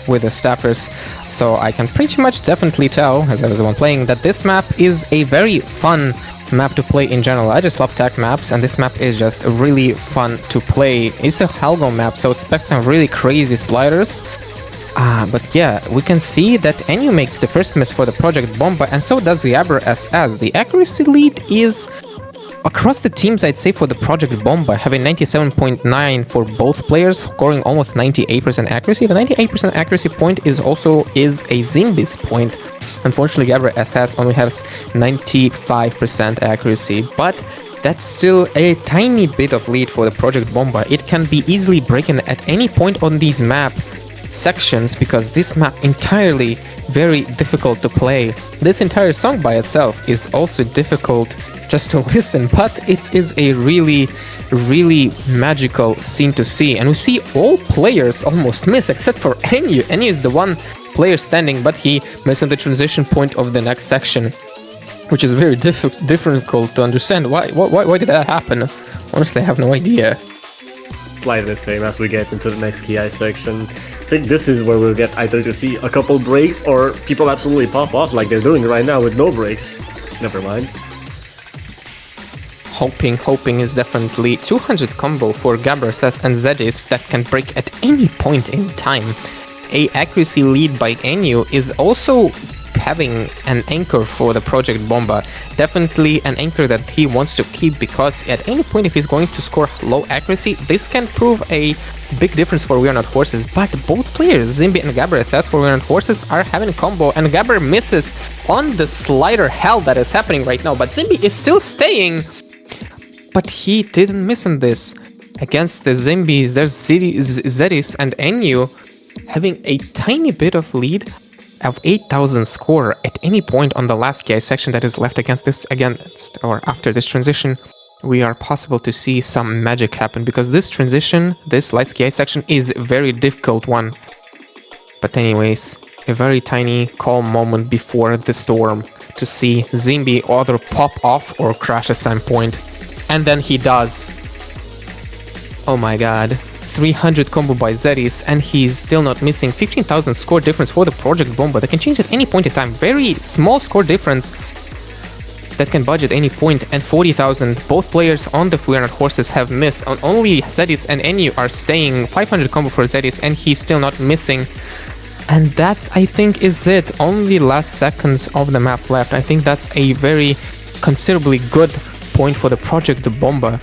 with the staffers, so I can pretty much definitely tell, as I was the one playing, that this map is a very fun map to play in general. I just love tech maps, and this map is just really fun to play. It's a Helgo map, so expect some really crazy sliders. But yeah, we can see that Enyu makes the first miss for the Project Bomba, and so does Gabar SS. The accuracy lead is across the teams, I'd say, for the Project Bomba, having 97.9 for both players, scoring almost 98% accuracy. The 98% accuracy point is a Zingbis point. Unfortunately, Gabar SS only has 95% accuracy, but that's still a tiny bit of lead for the Project Bomba. It can be easily broken at any point on these map sections, because this map entirely very difficult to play. This entire song by itself is also difficult just to listen, but it is a really magical scene to see, and we see all players almost miss except for Enyu. Enyu is the one player standing, but he missed on the transition point of the next section, which is very difficult to understand. Why did that happen? Honestly, I have no idea. Slightly the same as we get into the next KI section. think this is where we'll get either to see a couple breaks or people absolutely pop off like they're doing right now with no breaks. Never mind. Hoping is definitely 200 combo for Gabrasas and Zedis that can break at any point in time. A accuracy lead by Enyu is also having an anchor for the Project Bomba. Definitely an anchor that he wants to keep, because at any point if he's going to score low accuracy, this can prove a big difference for We're Not Horses. But both players, Zimbi and Gabrasas for We're Not Horses, are having a combo, and Gabber misses on the slider hell that is happening right now, but Zimbi is still staying. But he didn't miss on this. Against the Zimbis, there's Zedis and Enyu having a tiny bit of lead of 8,000 score at any point on the last KI section that is left against this, or after this transition. We are possible to see some magic happen, because this transition, this last KI section, is a very difficult one. But anyways, a very tiny calm moment before the storm to see Zimbi either pop off or crash at some point. And then he does. Oh my god. 300 combo by Zedis, and he's still not missing. 15,000 score difference for the Project Bomba that can change at any point in time. Very small score difference that can budge at any point, and 40,000. Both players on the We're Not Horses have missed. Only Zedis and Enyu are staying. 500 combo for Zedis, and he's still not missing. And that, I think, is it. Only last seconds of the map left. I think that's a very considerably good point for the Project Bomba.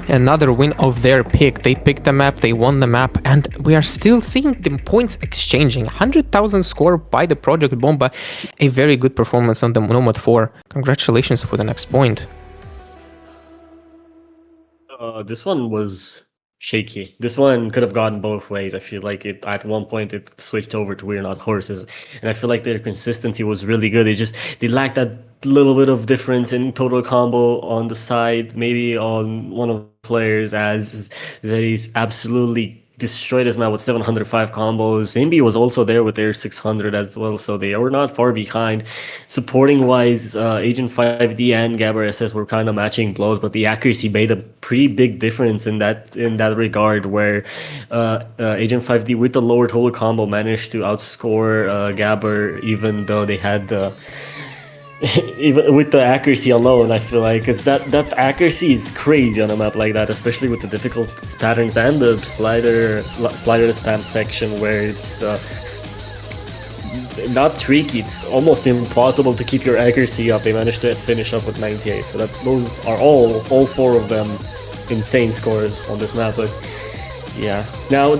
Another win of their pick. They picked the map, they won the map, and we are still seeing the points exchanging. 100,000 score by the Project Bomba. A very good performance on the Nomad 4. Congratulations for the next point. This one was shaky. This one could have gone both ways. I feel like it at one point it switched over to We're Not Horses, and I feel like their consistency was really good. They lacked that little bit of difference in total combo on the side, maybe on one of the players, as Zedis absolutely destroyed his map with 705 combos. Zimbi was also there with their 600 as well, so they were not far behind. Supporting wise, Agent 5D and Gabber SS were kind of matching blows, but the accuracy made a pretty big difference in that regard, where Agent 5D with the lower total combo managed to outscore Gabber, even though they had even with the accuracy alone. I feel like that accuracy is crazy on a map like that, especially with the difficult patterns and the slider spam section, where it's not tricky, it's almost impossible to keep your accuracy up. They managed to finish up with 98, so those are all four of them insane scores on this map. But yeah, now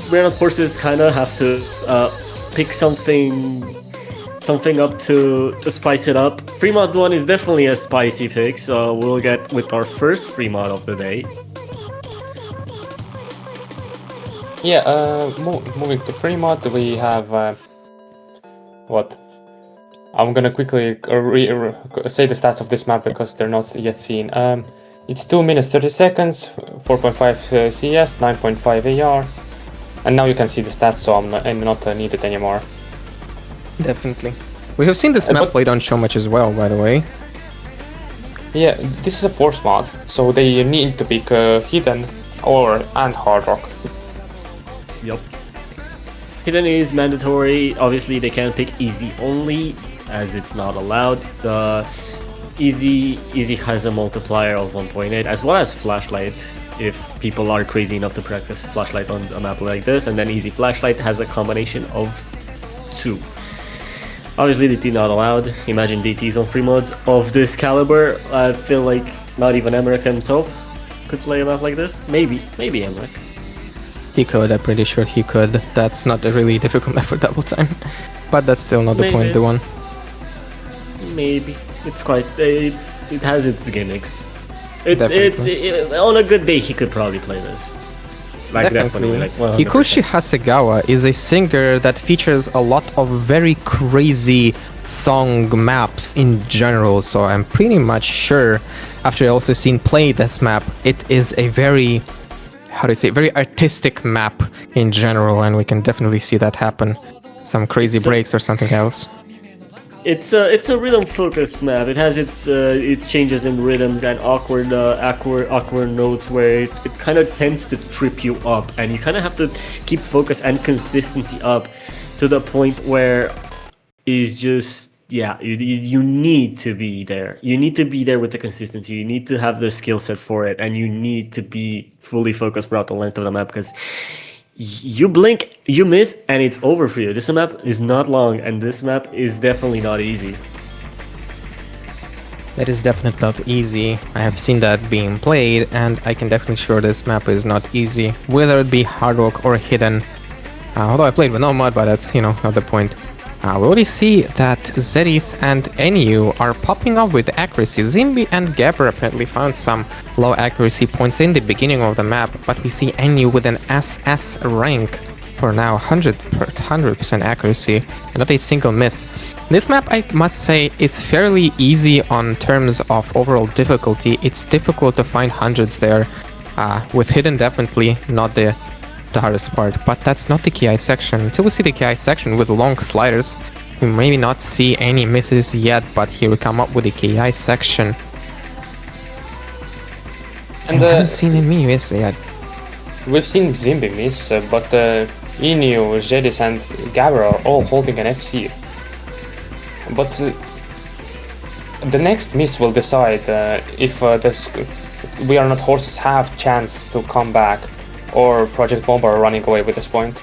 We're Not Horses kind of have to pick something up to spice it up. Free mod 1 is definitely a spicy pick, so we'll get with our first free mod of the day. Yeah, moving to free mod, we have what? I'm gonna quickly say the stats of this map because they're not yet seen. It's 2 minutes 30 seconds, 4.5 CS, 9.5 AR, and now you can see the stats, so I'm not needed anymore. Definitely. We have seen this map played on so much as well, by the way. Yeah, this is a force mod, so they need to pick Hidden and Hard Rock. Yep. Hidden is mandatory. Obviously, they can't pick Easy only, as it's not allowed. The Easy has a multiplier of 1.8, as well as Flashlight, if people are crazy enough to practice Flashlight on a map like this. And then Easy Flashlight has a combination of 2. Obviously, DT not allowed. Imagine DTs on free mods of this caliber. I feel like not even Emmerich himself could play a map like this. Maybe Emmerich. He could, I'm pretty sure he could. That's not a really difficult map for double time. But that's still not the point, the one. Maybe. It has its gimmicks. On a good day, he could probably play this. Definitely. Like Hikushi Hasegawa is a singer that features a lot of very crazy song maps in general, so I'm pretty much sure, after also seen play this map, it is a very, very artistic map in general, and we can definitely see that happen. Some crazy breaks or something else. It's a rhythm focused map. It has its changes in rhythms and awkward notes where it kind of tends to trip you up, and you kind of have to keep focus and consistency up to the point where is just you need to be there. You need to be there with the consistency. You need to have the skill set for it, and you need to be fully focused throughout the length of the map because you blink, you miss, and it's over for you. This map is not long, and this map is definitely not easy. That is definitely not easy. I have seen that being played, and I can definitely sure this map is not easy, whether it be hard rock or hidden. Although I played with no mod, but that's, not the point. We already see that Zedis and NU are popping up with accuracy. Zimbi and Gabber apparently found some low accuracy points in the beginning of the map, but we see NU with an SS rank for now, 100% accuracy, and not a single miss. This map, I must say, is fairly easy on terms of overall difficulty. It's difficult to find hundreds there. With hidden, definitely not the hardest part, but that's not the KI section. Until we see the KI section with long sliders, we maybe not see any misses yet, but here we come up with the KI section. And we haven't seen any miss yet. We've seen Zimbi miss, but Inu, Jedis and Gabber are all holding an FC. But the next miss will decide if We Are Not Horses have chance to come back, or Project Bomba are running away with this point.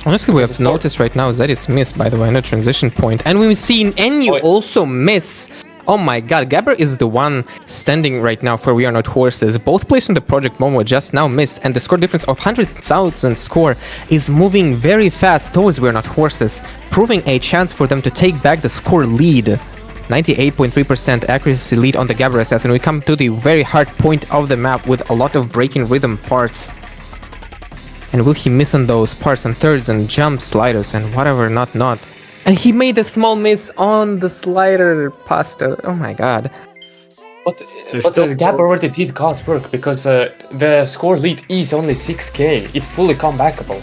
Honestly, we have noticed right now Zedis miss, by the way, in a transition point, and we've seen NU also miss. Oh my god, Gabber is the one standing right now for We Are Not Horses. Both players on the Project Bomba just now missed, and the score difference of 100,000 score is moving very fast towards We Are Not Horses, proving a chance for them to take back the score lead. 98.3% accuracy lead on the Gabber SS, and we come to the very hard point of the map with a lot of breaking rhythm parts. And will he miss on those parts on thirds and jump sliders and whatever not. And he made a small miss on the slider pasta. Oh my god. But Gabber already did God's work because the score lead is only 6k. It's fully comebackable.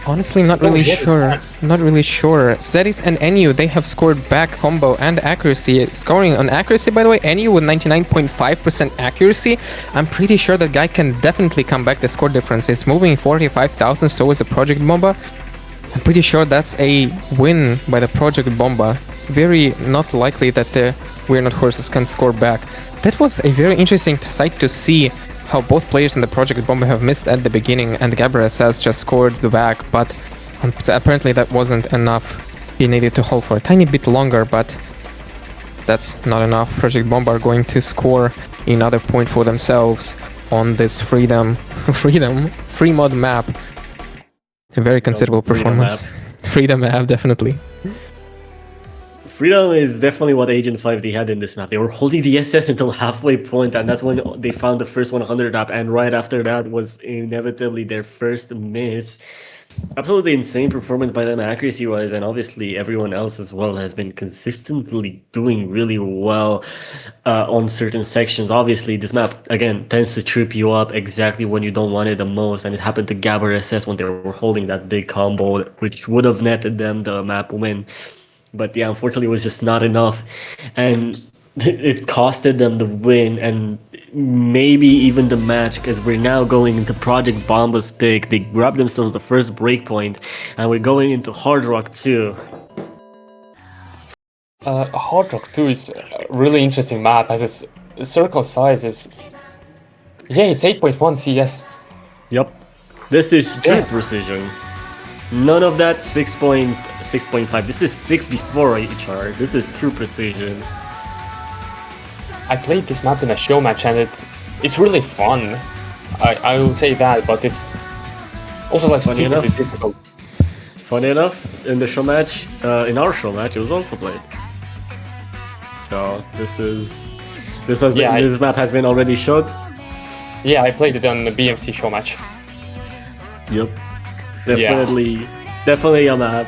Honestly, not really sure. Not really sure. Zedis and NU, they have scored back combo and accuracy. Scoring on accuracy, by the way, NU with 99.5% accuracy. I'm pretty sure that guy can definitely come back. The score difference is moving 45,000 towards the Project Bomba. I'm pretty sure that's a win by the Project Bomba. Very not likely that the We Are Not Horses can score back. That was a very interesting sight to see how both players in the Project Bomba have missed at the beginning, and Gabber says just scored the back, but apparently that wasn't enough. He needed to hold for a tiny bit longer, but that's not enough. Project Bomba are going to score another point for themselves on this free mod map. A very considerable performance. Freedom map, definitely. Freedom is definitely what Agent 5D had in this map. They were holding the SS until halfway point, and that's when they found the first 100 app, and right after that was inevitably their first miss. Absolutely insane performance by them accuracy-wise, and obviously everyone else as well has been consistently doing really well on certain sections. Obviously, this map, again, tends to trip you up exactly when you don't want it the most, and it happened to Gabber SS when they were holding that big combo, which would have netted them the map win. But yeah, unfortunately, it was just not enough, and it costed them the win and maybe even the match, because we're now going into Project Bomba's pick. They grabbed themselves the first breakpoint, and we're going into Hard Rock 2. Hard Rock 2 is a really interesting map as its circle size is... Yeah, it's 8.1 CS. Yep. This is true precision. None of that 6.5. This is 6 before HR. This is true precision. I played this map in a show match and it's really fun. I will say that, but it's also like stupidly difficult. Funny enough, in the show match, in our show match, it was also played. So this map has been already showed. Yeah, I played it on the BMC show match. Yep. Definitely a map.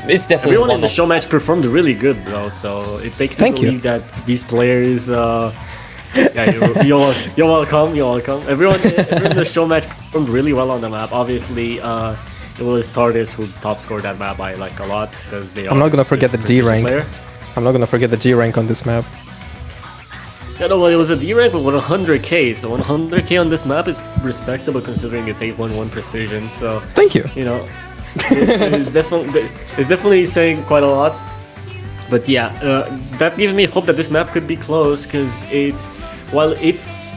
It's definitely everyone in the show match performed really good, bro. So it makes me believe that these players. Yeah, you're welcome. You're welcome. Everyone in the show match performed really well on the map. Obviously, it was Tardis who top scored that map by like a lot because they. I'm not gonna forget the D rank. Player. I'm not gonna forget the D rank on this map. Yeah, no, well, it was a D rank with 100k. So 100k on this map is respectable considering it's 811 precision. So Thank you. You know, it's definitely saying quite a lot. But yeah, that gives me hope that this map could be close because while it's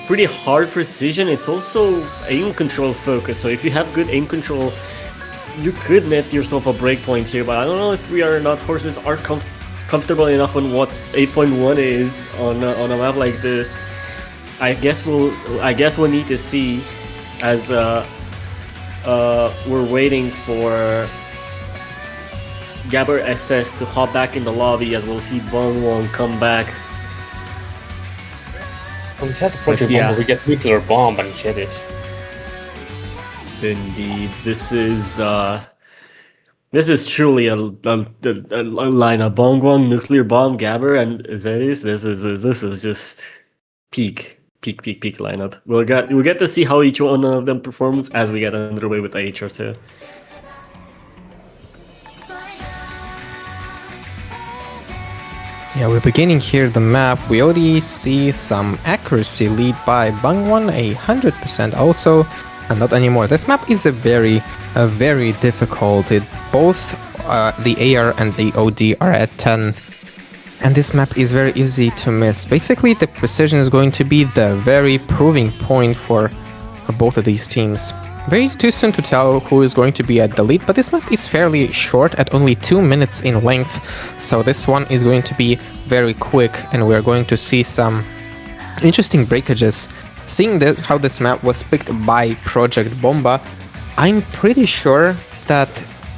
pretty hard precision, it's also aim control focus. So if you have good aim control, you could net yourself a breakpoint here. But I don't know if we are not horses are comfortable enough on what 8.1 is on a map like this. I guess we'll need to see as we're waiting for Gabber SS to hop back in the lobby as we'll see Bong come back. When we set the Project Bomba, we get nuclear bomb and Jedis. Indeed, this is truly a lineup. Bongwang, nuclear bomb, Gabber, and Zedis. This is just peak lineup. We'll get to see how each one of them performs as we get underway with HR2. Yeah, we're beginning here the map. We already see some accuracy lead by Bangwon, 100% also, and not anymore. This map is a very difficult. Both the AR and the OD are at 10, and this map is very easy to miss. Basically, the precision is going to be the very proving point for both of these teams. Very too soon to tell who is going to be at the lead, but this map is fairly short at only 2 minutes in length, so this one is going to be very quick and we're going to see some interesting breakages. Seeing this, how this map was picked by Project Bomba, I'm pretty sure that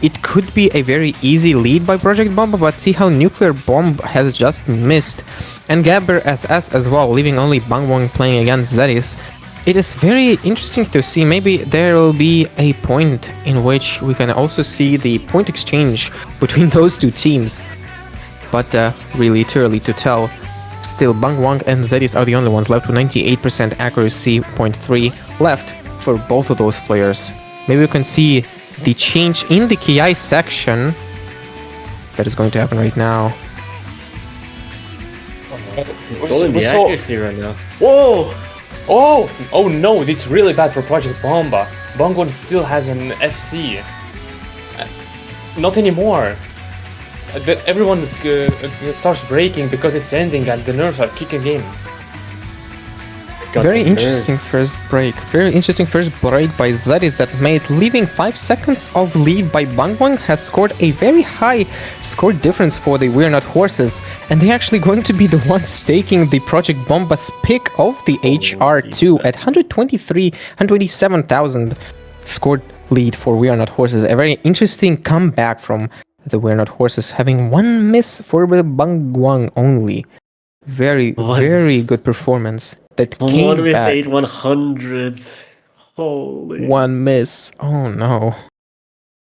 it could be a very easy lead by Project Bomba, but see how Nuclear Bomb has just missed, and Gabber SS as well, leaving only Bangwon playing against Zedis. It is very interesting to see. Maybe there will be a point in which we can also see the point exchange between those two teams. But really too early to tell. Still, Bangwang and Zedis are the only ones left with 98% accuracy, 0.3 left for both of those players. Maybe we can see the change in the KI section that is going to happen right now. It's all in the accuracy right now. Whoa! Oh no, it's really bad for Project Bomba. Bangwon still has an FC. Not anymore. Everyone starts breaking because it's ending and the nerves are kicking in. Very interesting first break. Very interesting first break by Zedis that made, leaving 5 seconds of lead by Bangwang, has scored a very high score difference for the We're Not Horses, and they're actually going to be the ones staking the Project Bomba's pick of the HR2 at 127,000 scored lead for We Are Not Horses. A very interesting comeback from the We're Not Horses, having one miss for the Bangwang only. Very good performance. That came one miss, back. 8/100s. Holy. One miss. Oh no.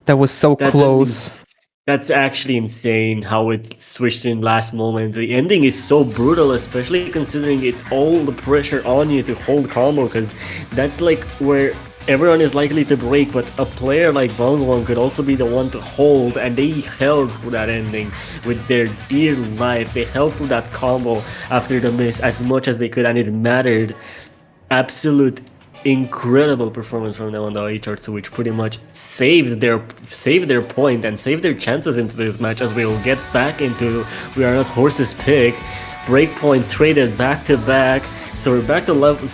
That was so close. That's actually insane how it switched in last moment. The ending is so brutal, especially considering it all the pressure on you to hold combo, because that's like where everyone is likely to break, but a player like Bongwon could also be the one to hold, and they held through that ending with their dear life. They held through that combo after the miss as much as they could, and it mattered. Absolute incredible performance from them on the HR2, which pretty much saved their point and saved their chances into this match, as we will get back into We Are Not Horses pick. Breakpoint traded back to back. So we're back to level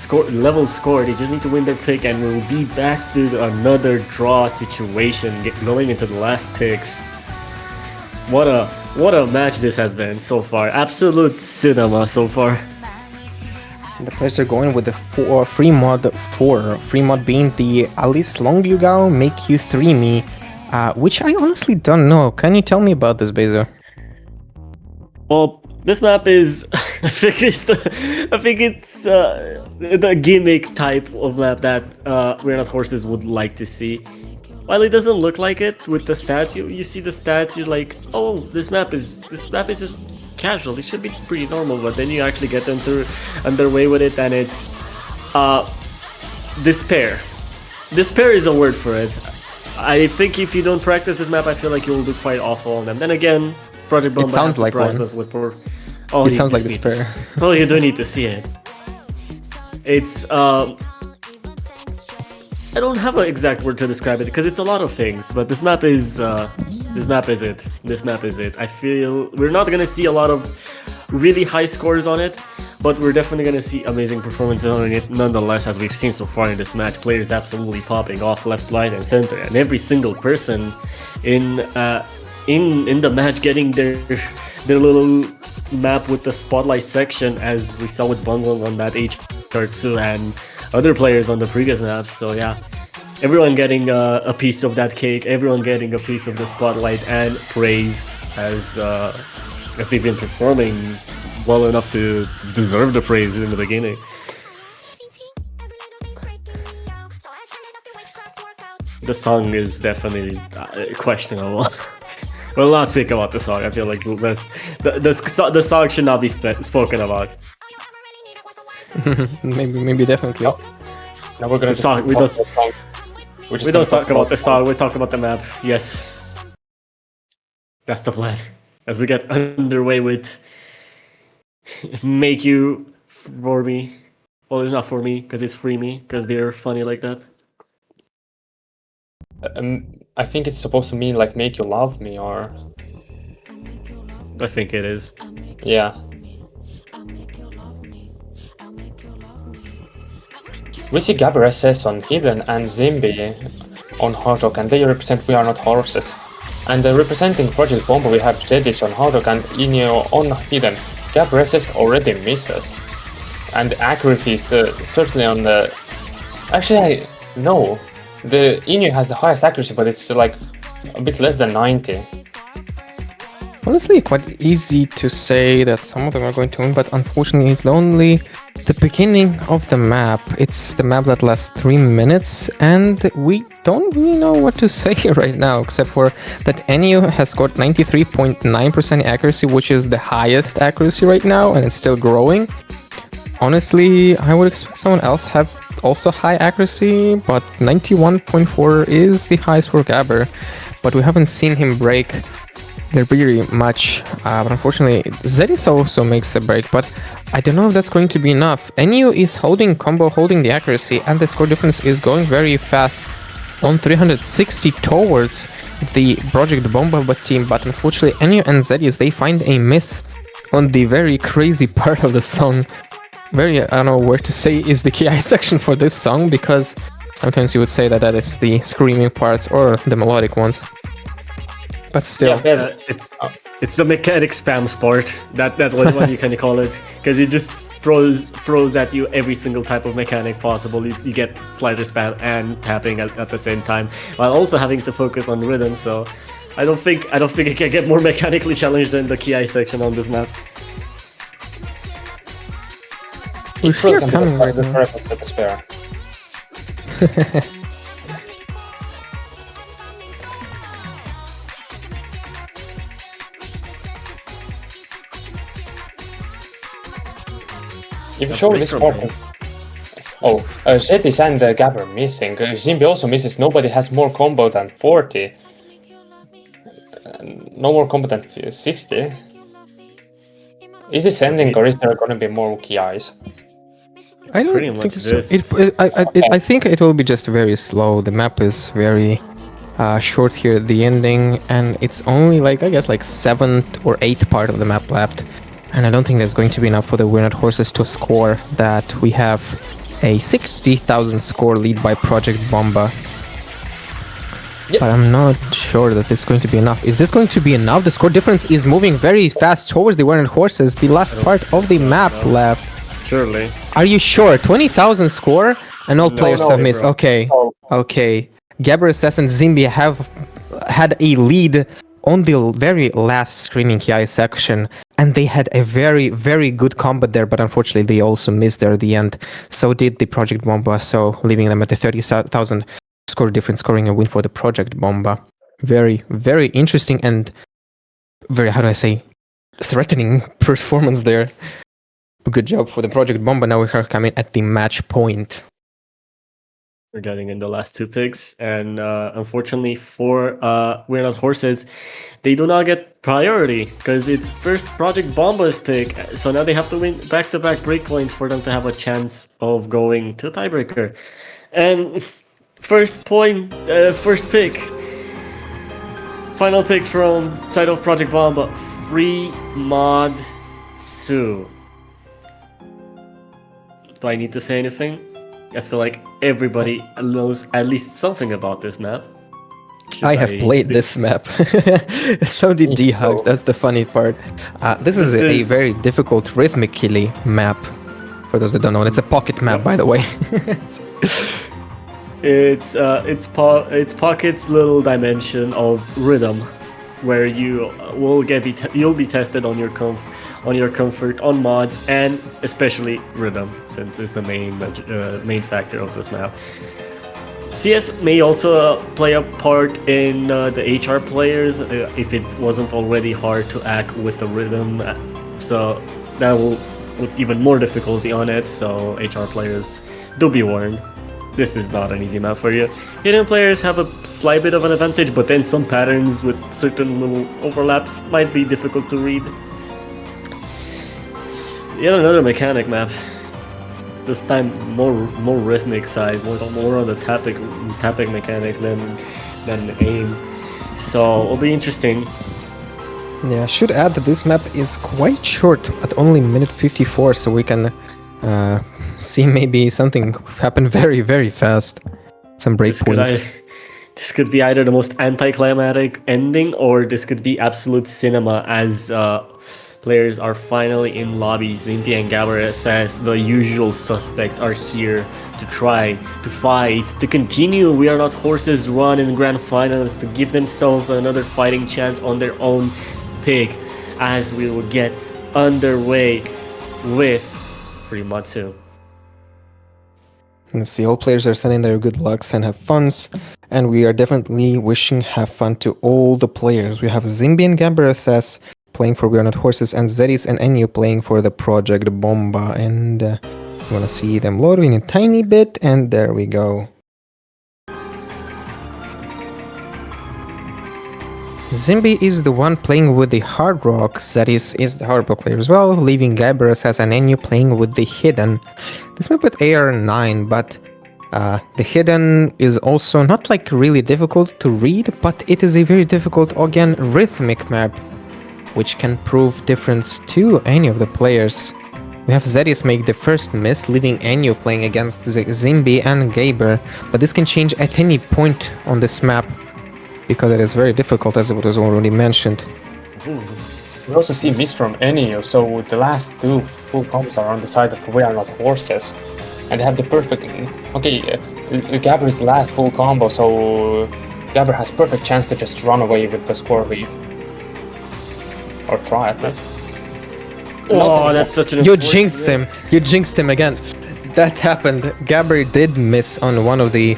score. They just need to win their pick, and we'll be back to another draw situation going into the last picks. What a match this has been so far. Absolute cinema so far. The players are going with the free mod 4. Free mod being the Alice Longyugao Make You 3 Me, which I honestly don't know. Can you tell me about this, Bezo? Well, this map is, I think it's the gimmick type of map that We're Not Horses would like to see. While it doesn't look like it with the stats, you see the stats, you're like, oh, this map is just casual. It should be pretty normal. But then you actually get them underway with it, and it's despair. Despair is a word for it. I think if you don't practice this map, I feel like you'll do quite awful on them. Then again, Project Bomba sounds has like surprised one. us with poor. Oh, It you sounds like just need to despair. Oh, you do need to see it. It's I don't have an exact word to describe it because it's a lot of things, but this map is it. This map is it. I feel we're not gonna see a lot of really high scores on it, but we're definitely gonna see amazing performances on it nonetheless, as we've seen so far in this match. Players absolutely popping off left, right, and center, and every single person in the match getting their little map with the spotlight section, as we saw with Bunglong on that H2 and other players on the previous maps. So yeah, everyone getting a piece of that cake, everyone getting a piece of the spotlight and praise as they've been performing well enough to deserve the praise in the beginning. The song is definitely questionable. We'll not speak about the song. I feel like the song should not be spoken about. maybe definitely. Now we're gonna The song, we don't talk about the song. We talk about the map. Yes, that's the plan. As we get underway with "Make You For Me." Well, it's not for me because it's free me because they're funny like that. I think it's supposed to mean like make you love me, or I think it is. yeah. We see Gabber SS on Hidden and Zimby on Hard Rock, and they represent We Are Not Horses. And representing Project Bomba, we have Jedis on Hard Rock and Inyo on Hidden. Gabber SS already misses, and accuracy is certainly on the. Actually, no. The Inyo has the highest accuracy, but it's like a bit less than 90. Honestly, quite easy to say that some of them are going to win, but unfortunately it's only the beginning of the map. It's the map that lasts 3 minutes, and we don't really know what to say right now, except for that NU has got 93.9% accuracy, which is the highest accuracy right now, and it's still growing. Honestly, I would expect someone else have also high accuracy, but 91.4 is the highest for Gabber, but we haven't seen him break there very much. But unfortunately, Zedis also makes a break, but I don't know if that's going to be enough. NU is holding combo, holding the accuracy, and the score difference is going very fast on 360 towards the Project Bomba team, but unfortunately NU and Zedis, they find a miss on the very crazy part of the song. I don't know where to say is the KI section for this song, because sometimes you would say that is the screaming parts or the melodic ones. But still, it's the mechanic spam sport. That what you can call it, because it just throws at you every single type of mechanic possible. You get slider spam and tapping at the same time, while also having to focus on rhythm. So I don't think it can get more mechanically challenged than the KI section on this map. if you're coming right now. If you show this part, Zetis and Gabber missing. Zimby also misses. Nobody has more combo than 40. No more combo than 60. Is this ending, or is there gonna be more KIs? I don't think so. I think it will be just very slow. The map is very short here at the ending, and it's only like, I guess, like 7th or 8th part of the map left. And I don't think there's going to be enough for the We're Not Horses to score that. We have a 60,000 score lead by Project Bomba. Yep. But I'm not sure that it's going to be enough. Is this going to be enough? The score difference is moving very fast towards the We're Not Horses. The last part of the map left. Surely. Are you sure? 20,000 score? And all players have missed. Bro. Okay. Okay. Gabber and Zimby have had a lead on the very last screaming KI section, and they had a very, very good combat there, but unfortunately they also missed there at the end. So did the Project Bomba, so leaving them at the 30,000 score difference, scoring a win for the Project Bomba. Very, very interesting and very, how do I say, threatening performance there. Good job for the Project Bomba. Now we are coming at the match point. we're getting in the last two picks, and unfortunately for We're Not Horses, they do not get priority because it's first Project Bomba's pick. So now they have to win back-to-back breakpoints for them to have a chance of going to tiebreaker. And first pick, final pick from side of Project Bomba, Free Mod 2. Do I need to say anything? I feel like everybody knows at least something about this map. I have played this map. So did D-Hugs, that's the funny part. This is a very difficult rhythmically map, for those that don't know. And it's a pocket map, by the way. It's Pocket's little dimension of rhythm, where you'll be tested on your comfort, on mods, and especially rhythm, since it's the main factor of this map. CS may also play a part in the HR players if it wasn't already hard to act with the rhythm, so that will put even more difficulty on it. So HR players, do be warned. This is not an easy map for you. Hidden players have a slight bit of an advantage, but then some patterns with certain little overlaps might be difficult to read. It's yet another mechanic map. This time more rhythmic side, more on the tapping mechanics than aim. So it'll be interesting. Yeah, I should add that this map is quite short, at only minute 54, so we can see maybe something happen very, very fast. Some breakpoints. This could be either the most anticlimactic ending, or this could be absolute cinema as players are finally in lobby. Zimpi and Gabber says the usual suspects are here to try to fight, to continue We Are Not Horses run in grand finals, to give themselves another fighting chance on their own pick, as we will get underway with Frimatsu. Let's see, all players are sending their good lucks and have funs, and we are definitely wishing have fun to all the players. We have Zimbi and Gabber SS playing for We Are Not Horses, and Zedis and Enyu playing for the Project Bomba, and you want to see them loading a tiny bit, and there we go. Zimbi is the one playing with the Hard Rock, Zedis is the Hard Rock player as well, leaving Gabber as an Enyu playing with the Hidden. This map with AR9, but the Hidden is also not like really difficult to read, but it is a very difficult, again, rhythmic map, which can prove difference to any of the players. We have Zedis make the first miss, leaving Enyu playing against Zimbi and Gabber, but this can change at any point on this map, because it is very difficult, as it was already mentioned. We also see miss from Enyu, so the last two full combos are on the side of We Are Not Horses. And they have the perfect... Okay, Gabber is the last full combo, so Gabber has perfect chance to just run away with the score lead. Or try at least. Oh, that's such an... You jinxed him! You jinxed him again! That happened. Gabber did miss on one of the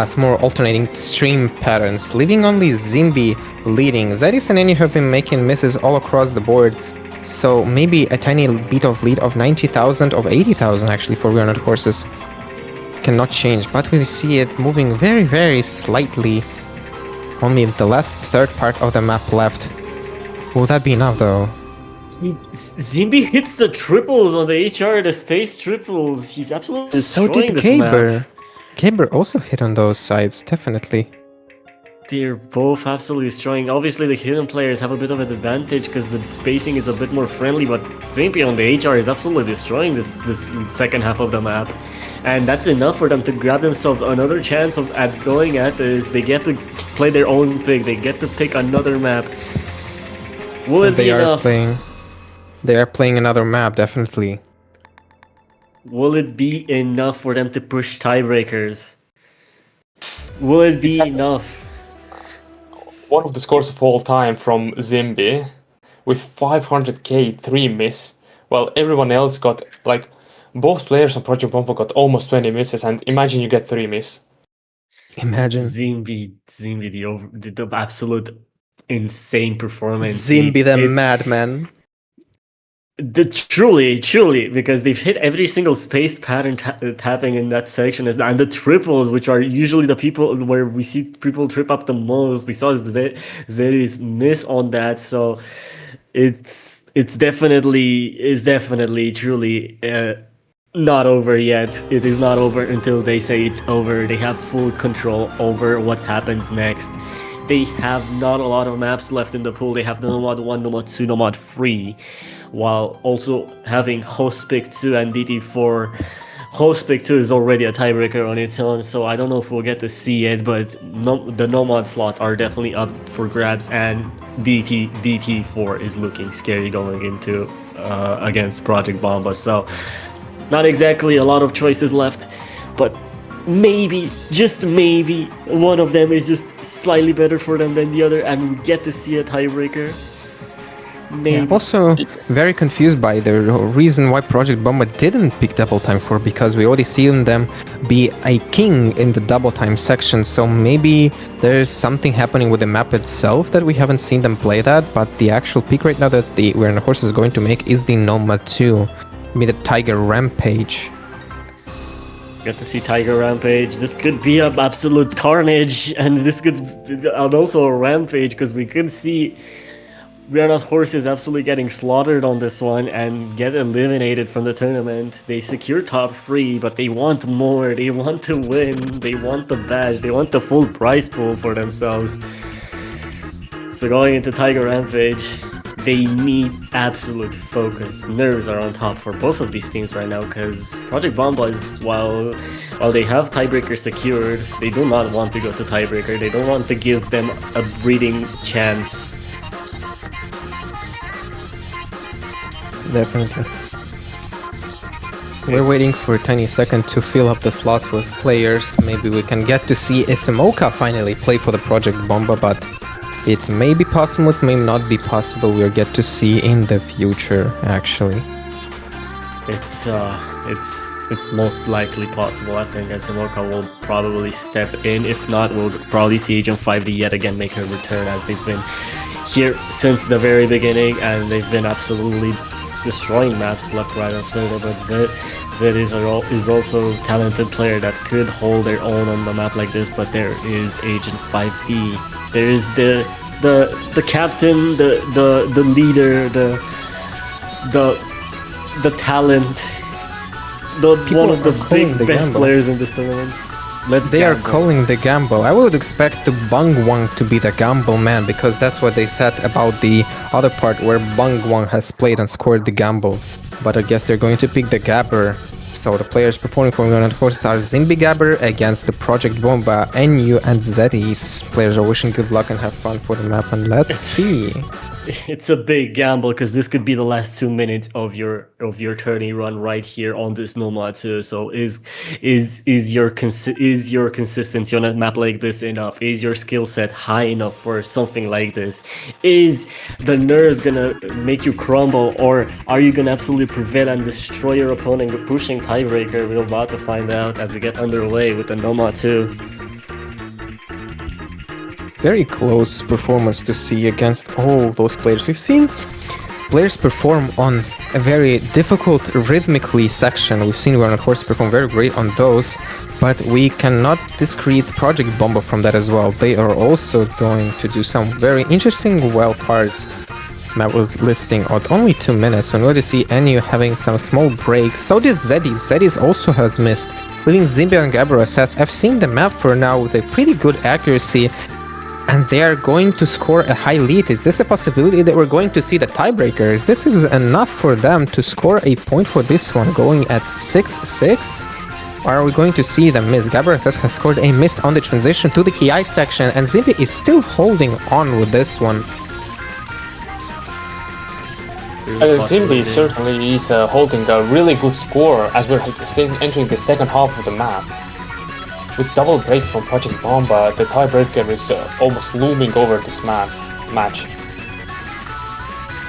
small alternating stream patterns, leaving only Zimbi leading. Zedis and Enyu have been making misses all across the board, so maybe a tiny bit of lead of 90,000, of 80,000 actually for We Are Not Horses cannot change, but we see it moving very, very slightly. Only the last third part of the map left. Will that be enough though? Zimbi hits the triples on the HR, the space triples. He's absolutely So destroying did this Gabber. map. Gabber also hit on those sides, definitely. They're both absolutely destroying. Obviously, the hidden players have a bit of an advantage because the spacing is a bit more friendly, but Zimbi on the HR is absolutely destroying this second half of the map. And that's enough for them to grab themselves another chance at going at this. They get to play their own pick. They get to pick another map. Will it be enough? They are playing another map, definitely. Will it be enough for them to push tiebreakers? Will it be enough? One of the scores of all time from Zimbi, with 500k 3 miss, while everyone else got, like, both players on Project Bomba got almost 20 misses, and imagine you get 3 miss. Imagine. Zimbi, the absolute insane performance. Zimbi the madman. Truly, because they've hit every single spaced pattern tapping in that section, and the triples, which are usually the people where we see people trip up the most. We saw Zeri's miss on that, so it's definitely truly not over yet. It is not over until they say it's over. They have full control over what happens next. They have not a lot of maps left in the pool. They have Nomad 1, Nomad 2, Nomad 3, while also having Host Pick 2 and DT4. Host Pick 2 is already a tiebreaker on its own, so I don't know if we'll get to see it, but the Nomad slots are definitely up for grabs, and DT4 is looking scary going into against Project Bomba. So not exactly a lot of choices left, but maybe, just maybe, one of them is just slightly better for them than the other, and we get to see a tiebreaker. Maybe. Yeah, I'm also very confused by the reason why Project Bomba didn't pick double time 4, because we already seen them be a king in the double time section, so maybe there's something happening with the map itself that we haven't seen them play that, but the actual pick right now that the We're in the Horse is going to make is the Nomad 2, the Tiger Rampage. Get to see Tiger Rampage. This could be an absolute carnage, and this could and also a rampage, because we could see We Are Not Horses absolutely getting slaughtered on this one and get eliminated from the tournament. They secure top 3, but they want more. They want to win. They want the badge. They want the full prize pool for themselves. So going into Tiger Rampage, they need absolute focus. Nerves are on top for both of these teams right now, because Project Bomba is, while they have tiebreaker secured, they do not want to go to tiebreaker. They don't want to give them a breathing chance. Definitely. We're waiting for a tiny second to fill up the slots with players. Maybe we can get to see Isimoka finally play for the Project Bomba, but it may be possible, it may not be possible. We'll get to see in the future, actually. It's most likely possible. I think Isimoka will probably step in. If not, we'll probably see Agent 5D yet again make her return, as they've been here since the very beginning, and they've been absolutely destroying maps left, right, and center. But Zed is also a talented player that could hold their own on the map like this. But there is Agent 5D. There is the captain, the leader, the talent, one of the best players in this tournament. They are calling the gamble. I would expect the Bangwang to be the gamble man, because that's what they said about the other part where Bangwang has played and scored the gamble. But I guess they're going to pick the Gabber. So the players performing for United Forces are Zimbi Gabber against the Project Bomba, NU and Zetis. Players are wishing good luck and have fun for the map, and let's see. It's a big gamble, because this could be the last 2 minutes of your tourney run right here on this Nomad 2. So is your consistency on a map like this enough? Is your skill set high enough for something like this? Is the nerves gonna make you crumble, or are you gonna absolutely prevail and destroy your opponent with pushing tiebreaker? We're about to find out as we get underway with the Nomad 2. Very close performance to see against all those players. We've seen players perform on a very difficult rhythmically section. We've seen We're Not Horse perform very great on those, but we cannot discredit Project Bomba from that as well. They are also going to do some very interesting wild cards. Map was listing at only 2 minutes. We're going to see NU having some small breaks. So does Zedis. Zedis also has missed, leaving Zimbi and Gabber assess. I've seen the map for now with a pretty good accuracy, and they are going to score a high lead. Is this a possibility that we're going to see the tiebreakers? This is enough for them to score a point for this one, going at 6-6. Or are we going to see the miss? Gabber has scored a miss on the transition to the KI section, and Zimbi is still holding on with this one. Zimbi certainly is holding a really good score as we're entering the second half of the map. With double break from Project Bomba, the tiebreaker is almost looming over this match.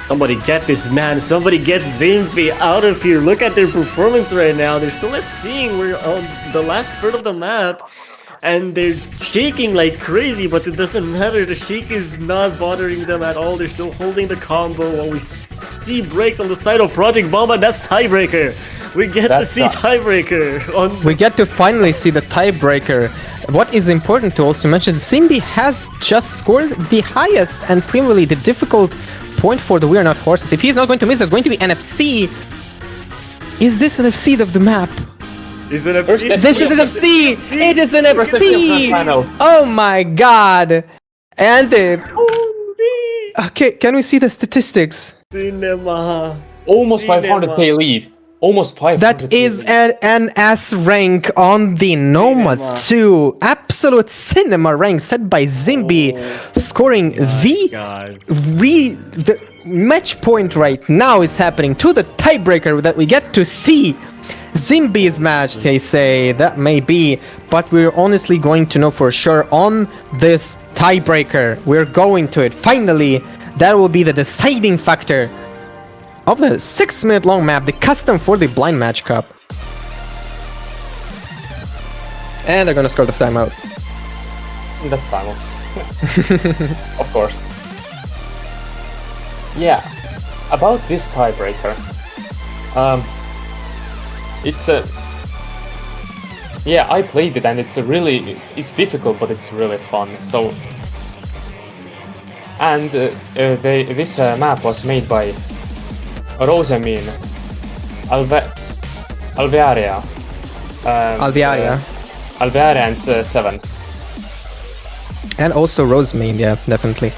Somebody get this man, somebody get Zimbi out of here. Look at their performance right now. They're still seeing we're on the last third of the map, and they're shaking like crazy, but it doesn't matter. The shake is not bothering them at all. They're still holding the combo while we NFC breaks on the side of Project Bomba. That's tiebreaker. We get to see tiebreaker on. We get to finally see the tiebreaker. What is important to also mention, Simbi has just scored the highest and primarily the difficult point for the We Are Not Horses. If he's not going to miss, there's going to be NFC. Is this NFC of the map? Is it NFC? This is NFC! It is an FC! Oh my god! And okay, can we see the statistics? Cinema. Almost 500k lead. Almost 500. That is an S rank on the Noma 2. Absolute cinema rank set by Zimbi, scoring the match point right now is happening to the tiebreaker that we get to see. Zimbi is matched, they say. That may be, but we're honestly going to know for sure on this tiebreaker. We're going to it. Finally, that will be the deciding factor of the 6-minute long map, the custom for the Blind Match Cup. And they're gonna score the timeout. That's timeout. Of course. Yeah, about this tiebreaker. It's a... Yeah, I played it and it's it's difficult, but it's really fun. So... And this map was made by Rosemin, Alvearia, and 7. And also Rosemin, yeah, definitely.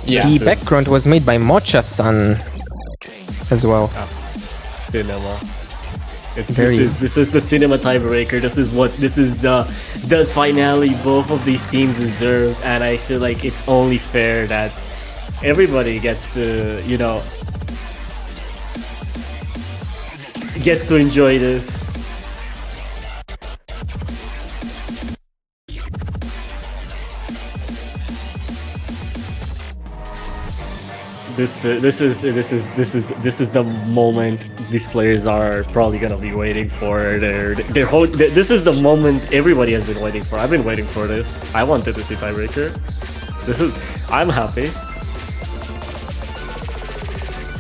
Yeah. The background was made by Mocha-san as well. Cinema. This is the cinema tiebreaker. This is the finale both of these teams deserve, and I feel like it's only fair that everybody gets to, you know, gets to enjoy this. This is the moment these players are probably gonna be waiting for. This is the moment everybody has been waiting for. I've been waiting for this. I wanted to see tiebreaker. I'm happy,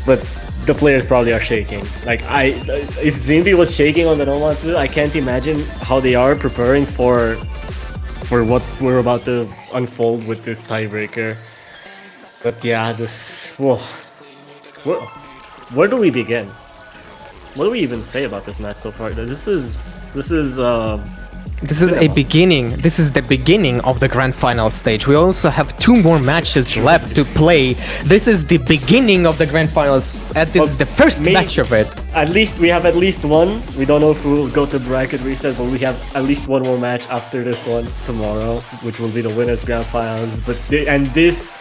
but the players probably are shaking. Like if Zimbi was shaking on the Nomatsu, I can't imagine how they are preparing for what we're about to unfold with this tiebreaker. But yeah, where do we begin? What do we even say about this match so far? This is a beginning. This is the beginning of the grand final stage. We also have 2 more matches left to play. This is the beginning of the grand finals. And this is the first match of it. We have at least one. We don't know if we'll go to bracket reset, but we have at least one more match after this one tomorrow, which will be the winners grand finals. This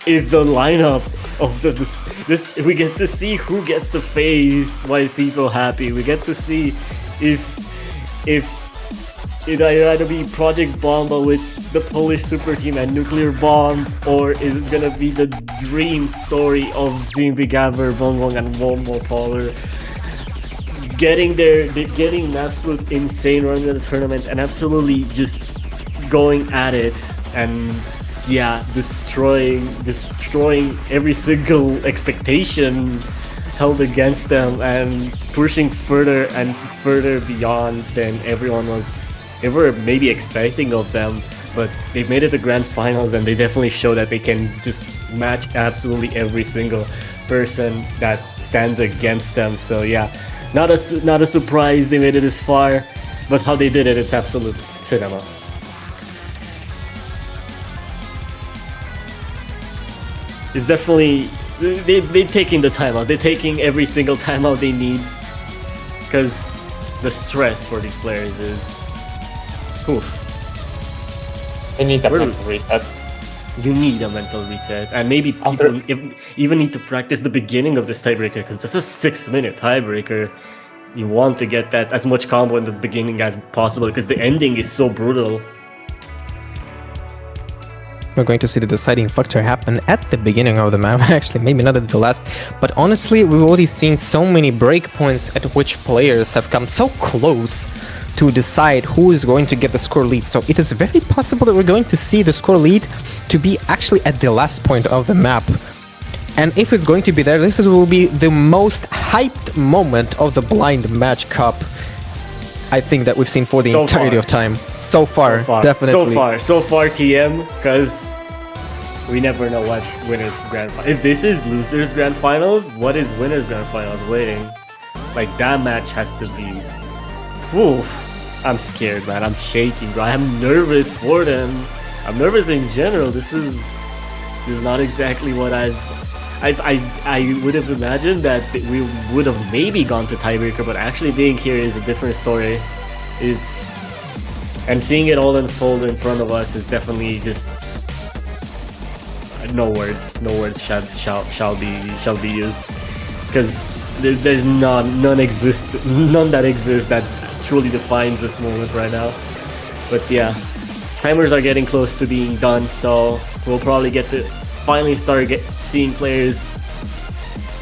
is the lineup of this. We get to see who gets to face white people happy. We get to see if it either be Project Bomba with the Polish super team and Nuclear Bomb, or is it gonna be the dream story of Zimbi, Gabber, Bongbong, and Wombo Polar getting an absolute insane run in the tournament and absolutely just going at it and destroying every single expectation held against them and pushing further and further beyond than everyone was ever maybe expecting of them. But they made it to grand finals and they definitely show that they can just match absolutely every single person that stands against them. So yeah, not a surprise they made it this far, but how they did it, it's absolute cinema. It's definitely they're taking the timeout. They're taking every single timeout they need, because the stress for these players is oof. They need a mental reset. You need a mental reset, and maybe people even need to practice the beginning of this tiebreaker, because this is a 6-minute tiebreaker. You want to get that as much combo in the beginning as possible, because the ending is so brutal. We're going to see the deciding factor happen at the beginning of the map. Actually, maybe not at the last, but honestly, we've already seen so many breakpoints at which players have come so close to decide who is going to get the score lead. So it is very possible that we're going to see the score lead to be actually at the last point of the map. And if it's going to be there, will be the most hyped moment of the Blind Match Cup, I think, that we've seen for the entirety of time. So far, definitely. So far, TM, because we never know what winners grand finals. If this is losers grand finals, what is winners grand finals waiting? Like, that match has to be. Oof. I'm scared, man. I'm shaking, bro. I'm nervous for them. I'm nervous in general. This is not exactly what I would have imagined that we would have maybe gone to tiebreaker, but actually being here is a different story. And seeing it all unfold in front of us is definitely just no words shall be used, because there's none that exists that truly defines this moment right now. But yeah, timers are getting close to being done, so we'll probably get to finally start seeing players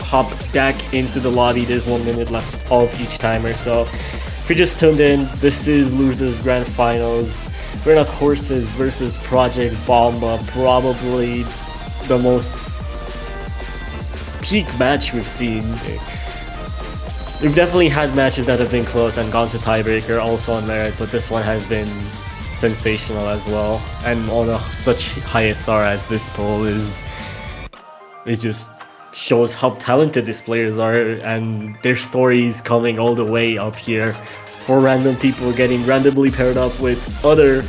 hop back into the lobby. There's 1 minute left of each timer, so if you just tuned in, this is Losers Grand Finals. We're Not Horses versus Project Bomba, probably the most peak match we've seen. We've definitely had matches that have been close and gone to tiebreaker, also on merit, but this one has been sensational as well. And on such high SR as this poll is, it just shows how talented these players are, and their stories coming all the way up here. For random people getting randomly paired up with other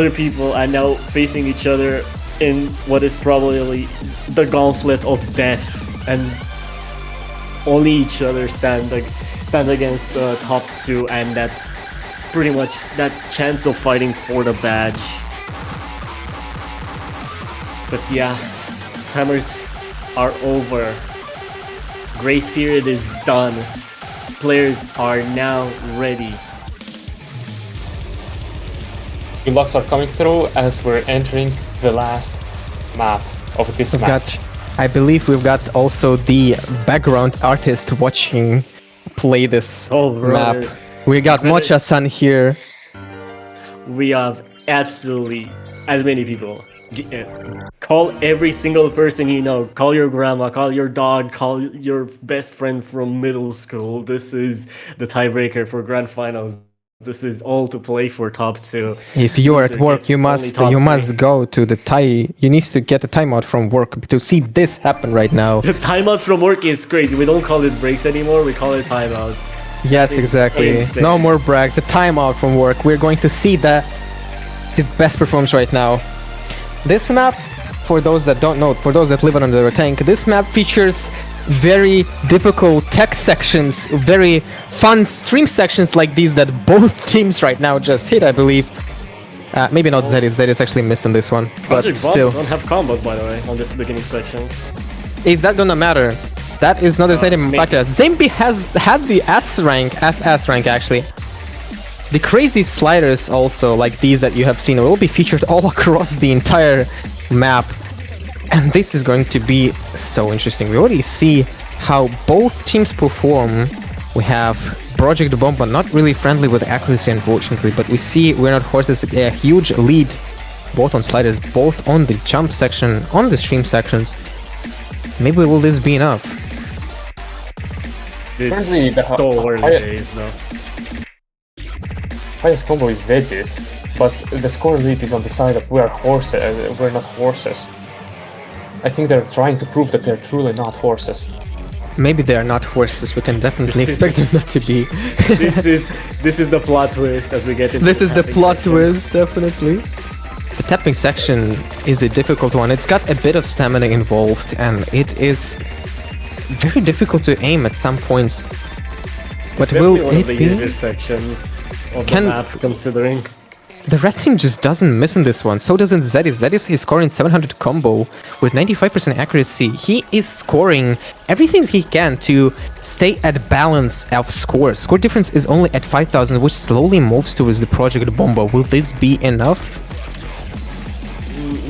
people and now facing each other in what is probably the gauntlet of death, and only each other stand against the top two, and that pretty much that chance of fighting for the badge. But yeah, timers are over. Grace period is done. Players are now ready. Good lucks are coming through as we're entering the last map of this match. I believe we've got also the background artist watching play this map. We got Mocha-san here. We have absolutely as many people. Call every single person you know. Call your grandma, call your dog, call your best friend from middle school. This is the tiebreaker for grand finals. This is all to play for top two. If you are at work, you must go to the You need to get a timeout from work to see this happen right now. The timeout from work is crazy. We don't call it breaks anymore. We call it timeouts. Yes, exactly. Insane. No more breaks. The timeout from work. We're going to see the best performance right now. This map, for those that don't know, for those that live under a tank, this map features very difficult tech sections, very fun stream sections like these that both teams right now just hit, I believe. Maybe not Zedis. Zedis actually missed on this one, but still. Don't have combos, by the way, on this beginning section. Is that gonna matter? That is not deciding factor. Zembi has had the S rank actually. The crazy sliders also, like these that you have seen, will be featured all across the entire map. And this is going to be so interesting. We already see how both teams perform. We have Project Bomba not really friendly with accuracy, unfortunately, but we see We're Not Horses a huge lead, both on sliders, both on the jump section, on the stream sections. Maybe will this be enough? Currently, the highest combo is Zedis, but the score lead is on the side of We're Not Horses. I think they're trying to prove that they're truly not horses. Maybe they are not horses. We can definitely expect them not to be. This is the plot twist as we get into this is the plot twist, definitely. The tapping section is a difficult one. It's got a bit of stamina involved, and it is very difficult to aim at some points. But definitely will one it of the be? easier sections of the map, considering. The red team just doesn't miss on this one. So doesn't Zedis. Zedis is scoring 700 combo with 95% accuracy. He is scoring everything he can to stay at balance of score. Score difference is only at 5,000, which slowly moves towards the Project Bomba. Will this be enough?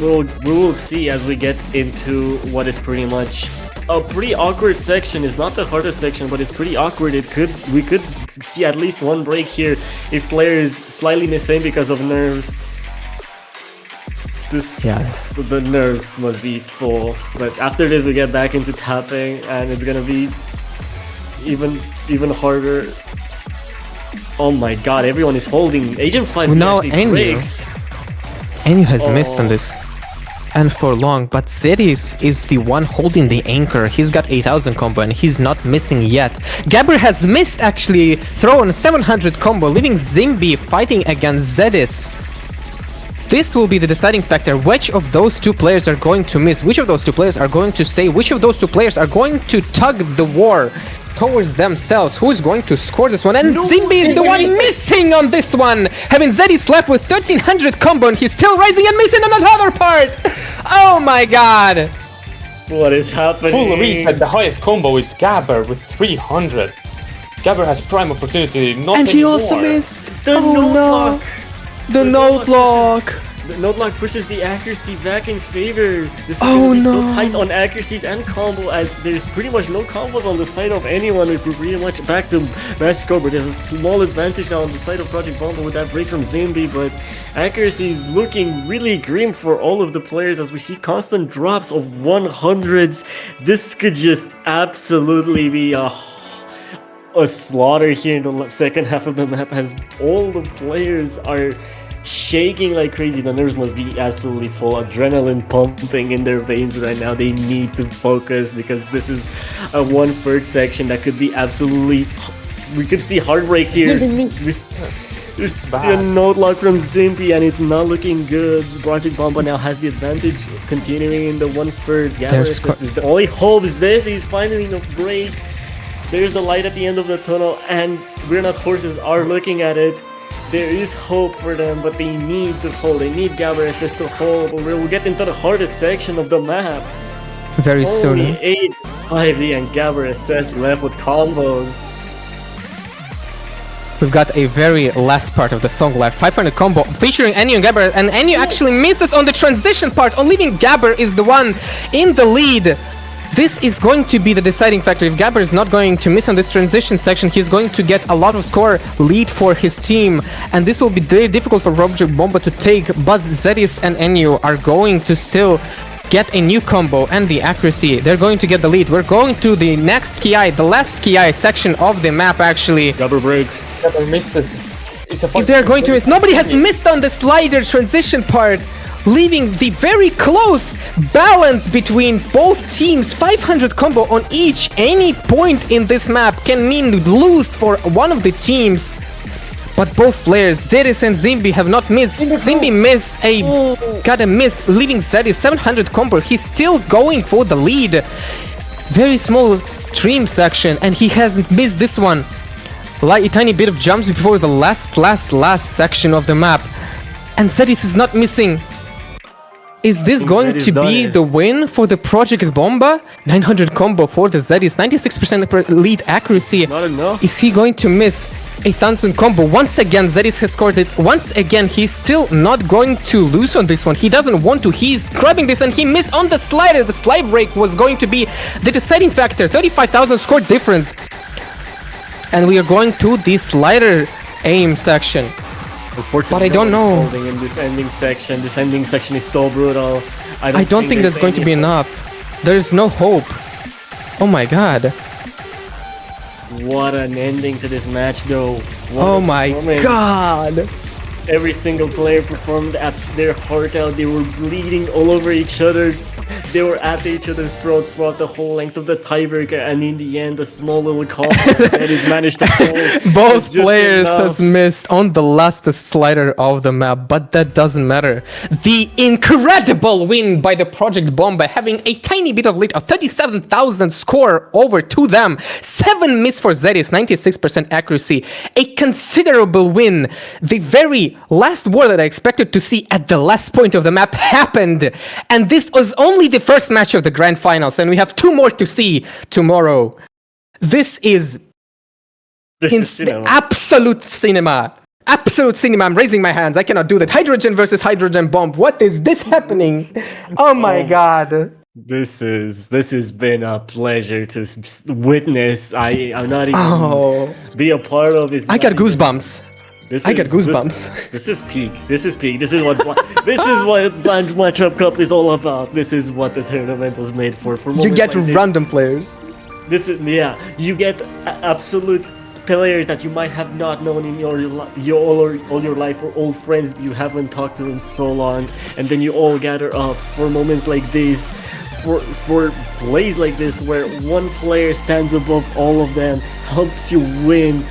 We will see as we get into what is pretty much a pretty awkward section. It's not the hardest section, but it's pretty awkward. We could see at least one break here if players slightly miss aim because of nerves. The nerves must be full. But after this, we get back into tapping, and it's gonna be even harder. Oh my god, everyone is holding. Agent 5 No, actually Enyu. breaks. Enyu has missed on this. And for long, but Zeris is the one holding the anchor. He's got 8000 combo and he's not missing yet. Gabber has missed actually, throw on 700 combo, leaving Zimbi fighting against Zedis. This will be the deciding factor. Which of those two players are going to miss? Which of those two players are going to stay? Which of those two players are going to tug the war towards themselves? Who is going to score this one? And Zimbi is the one missing on this one! Having Zedis left with 1300 combo and he's still rising and missing on another part! Oh my god! What is happening? Full reset, the highest combo is Gabber with 300. Gabber has prime opportunity, not And he anymore. also missed! The Oh note no! lock. The note lock! The note lock pushes the accuracy back in favor. This is Oh, gonna be so no. tight on accuracies and combo, as there's pretty much no combos on the side of anyone. We're pretty much back to match score, but there's a small advantage now on the side of Project Bomba with that break from Zimbi, but accuracy is looking really grim for all of the players as we see constant drops of 100s. This could just absolutely be a slaughter here in the second half of the map, as all the players are shaking like crazy. The nerves must be absolutely full, adrenaline pumping in their veins right now. They need to focus because this is a 1/3 section that could be absolutely, we could see heartbreaks here. We see a note lock from Zimpi and it's not looking good. Project Bomba now has the advantage, continuing in the 1/3. The only hope is this, he's finding a break. There's the light at the end of the tunnel and We're Not Horses are looking at it. There is hope for them, but they need to hold. They need Gabber SS to hold. We'll get into the hardest section of the map. Very soon. Only 8 5D and Gabber SS left with combos. We've got a very last part of the song left. 500 combo featuring Enyu and Gabber, and Enyu actually misses on the transition part, on leaving Gabber is the one in the lead. This is going to be the deciding factor. If Gabber is not going to miss on this transition section, he's going to get a lot of score lead for his team, and this will be very difficult for Project Bomba to take, but Zedis and Enyu are going to still get a new combo and the accuracy. They're going to get the lead. We're going to the next KI, the last KI section of the map actually. Gabber breaks. Gabber misses. If they're going to miss, nobody has missed on the slider transition part, leaving the very close balance between both teams. 500 combo on each. Any point in this map can mean lose for one of the teams. But both players, Zedis and Zimbi, have not missed. Zimbi missed got a miss, leaving Zedis 700 combo. He's still going for the lead. Very small stream section, and he hasn't missed this one. Like a tiny bit of jumps before the last section of the map. And Zedis is not missing. Is this going to be the win for the Project Bomba? 900 combo for the Zedis, 96% lead accuracy. Not enough. Is he going to miss a 1000 combo? Once again, Zedis has scored it. Once again, he's still not going to lose on this one. He doesn't want to. He's grabbing this and he missed on the slider. The slide break was going to be the deciding factor. 35,000 score difference. And we are going to the slider aim section. But I don't know. Holding in this ending section. This ending section is so brutal. I don't think that's going to be enough. There's no hope. Oh my god. What an ending to this match though. Oh my god. Every single player performed at their heart out. They were bleeding all over each other. They were at each other's throats throughout the whole length of the tiebreaker, and in the end, a small little combo that is managed to hold. Both players has missed on the last slider of the map, but that doesn't matter. The incredible win by the Project Bomba, having a tiny bit of lead of 37,000 score over to them. 7 miss for Zedis, 96% accuracy. A considerable win. The very last war that I expected to see at the last point of the map happened, and this was only the first match of the grand finals, and we have 2 more to see tomorrow. This is absolute cinema. Absolute cinema. I'm raising my hands. I cannot do that. Hydrogen versus hydrogen bomb. What is this happening? Oh my god. This has been a pleasure to witness. I'm not even be a part of it. I got goosebumps. I got goosebumps. This is peak. This is peak. This is what this is what Blind Matchup Cup is all about. This is what the tournament was made for. For You moments get like this. random players. This is you get absolute players that you might have not known in all your life, or old friends that you haven't talked to in so long, and then you all gather up for moments like this, for plays like this where one player stands above all of them, helps you win.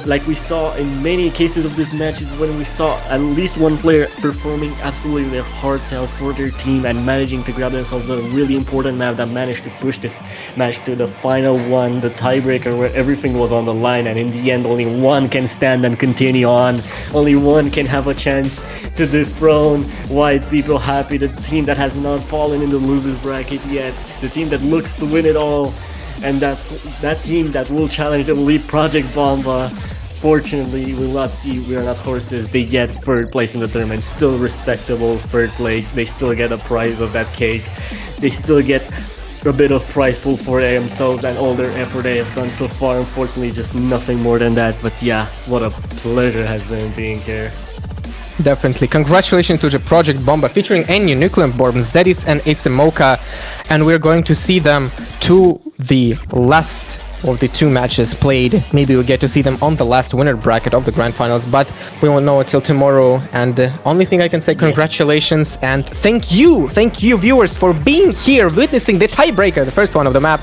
Like we saw in many cases of these matches, when we saw at least one player performing absolutely their hearts out for their team and managing to grab themselves a really important map that managed to push this match to the final one, the tiebreaker, where everything was on the line, and in the end only one can stand and continue on. Only one can have a chance to dethrone white people happy, the team that has not fallen in the losers bracket yet, the team that looks to win it all. And that team that will challenge the elite Project Bomba, fortunately, will not see We Are Not Horses. They get third place in the tournament, still respectable third place. They still get a prize of that cake. They still get a bit of prize pool for themselves and all their effort they have done so far. Unfortunately, just nothing more than that. But yeah, what a pleasure has been being here. Definitely. Congratulations to the Project Bomba featuring Ennio, Nuclear Bomb, Zedis and Isimoka. And we're going to see them to the last of the two matches played. Maybe we'll get to see them on the last winner bracket of the grand finals, but we won't know until tomorrow. And the only thing I can say, congratulations and thank you viewers for being here, witnessing the tiebreaker, the first one of the map.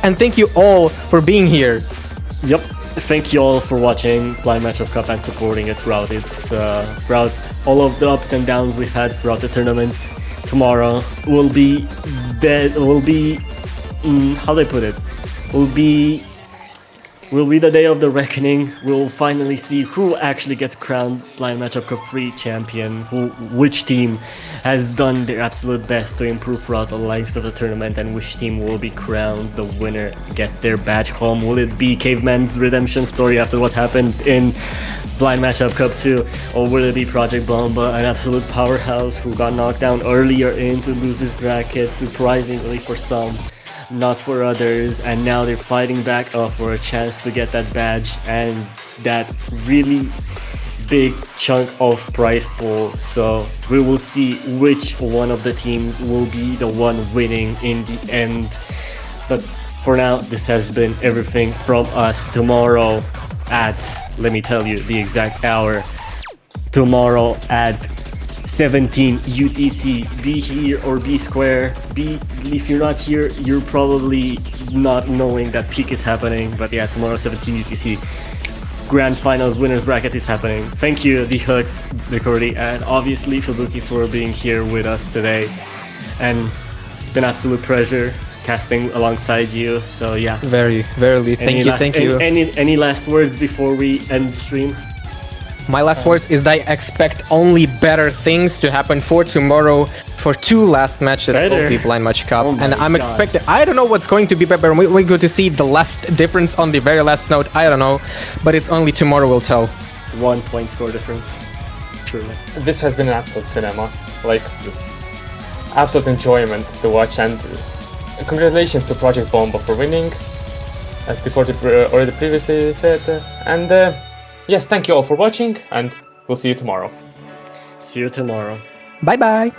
And thank you all for being here. Yep. Thank you all for watching Blind Matchup Cup and supporting it throughout all of the ups and downs we've had throughout the tournament. Tomorrow will be how do I put it? Will be the day of the reckoning. We'll finally see who actually gets crowned Blind Matchup Cup 3 champion, which team has done their absolute best to improve throughout the lives of the tournament, and which team will be crowned the winner, get their badge home. Will it be Caveman's redemption story after what happened in Blind Matchup Cup 2, or will it be Project Bomba, an absolute powerhouse who got knocked down earlier into losers bracket, surprisingly for some, not for others, and now they're fighting back up for a chance to get that badge and that really big chunk of prize pool. So we will see which one of the teams will be the one winning in the end. But for now, this has been everything from us. Tomorrow at, let me tell you the exact hour, tomorrow at 17 UTC. Be here or be square. If you're not here, you're probably not knowing that peak is happening. But yeah, tomorrow 17 UTC. Grand Finals winners bracket is happening. Thank you, the Hooks, the Cordy, and obviously Fubuki for being here with us today. And an absolute pleasure casting alongside you. So yeah. Very. Thank you. Any last words before we end stream? My last words is that I expect only better things to happen for tomorrow for two last matches of the Blind Match Cup. And I'm expecting, I don't know what's going to be better. We're going to see the last difference on the very last note. I don't know, but it's only tomorrow will tell. 1 point score difference. Truly. This has been an absolute cinema. Like, absolute enjoyment to watch, and congratulations to Project Bomba for winning, as the court already previously said. And yes, thank you all for watching, and we'll see you tomorrow. See you tomorrow. Bye bye.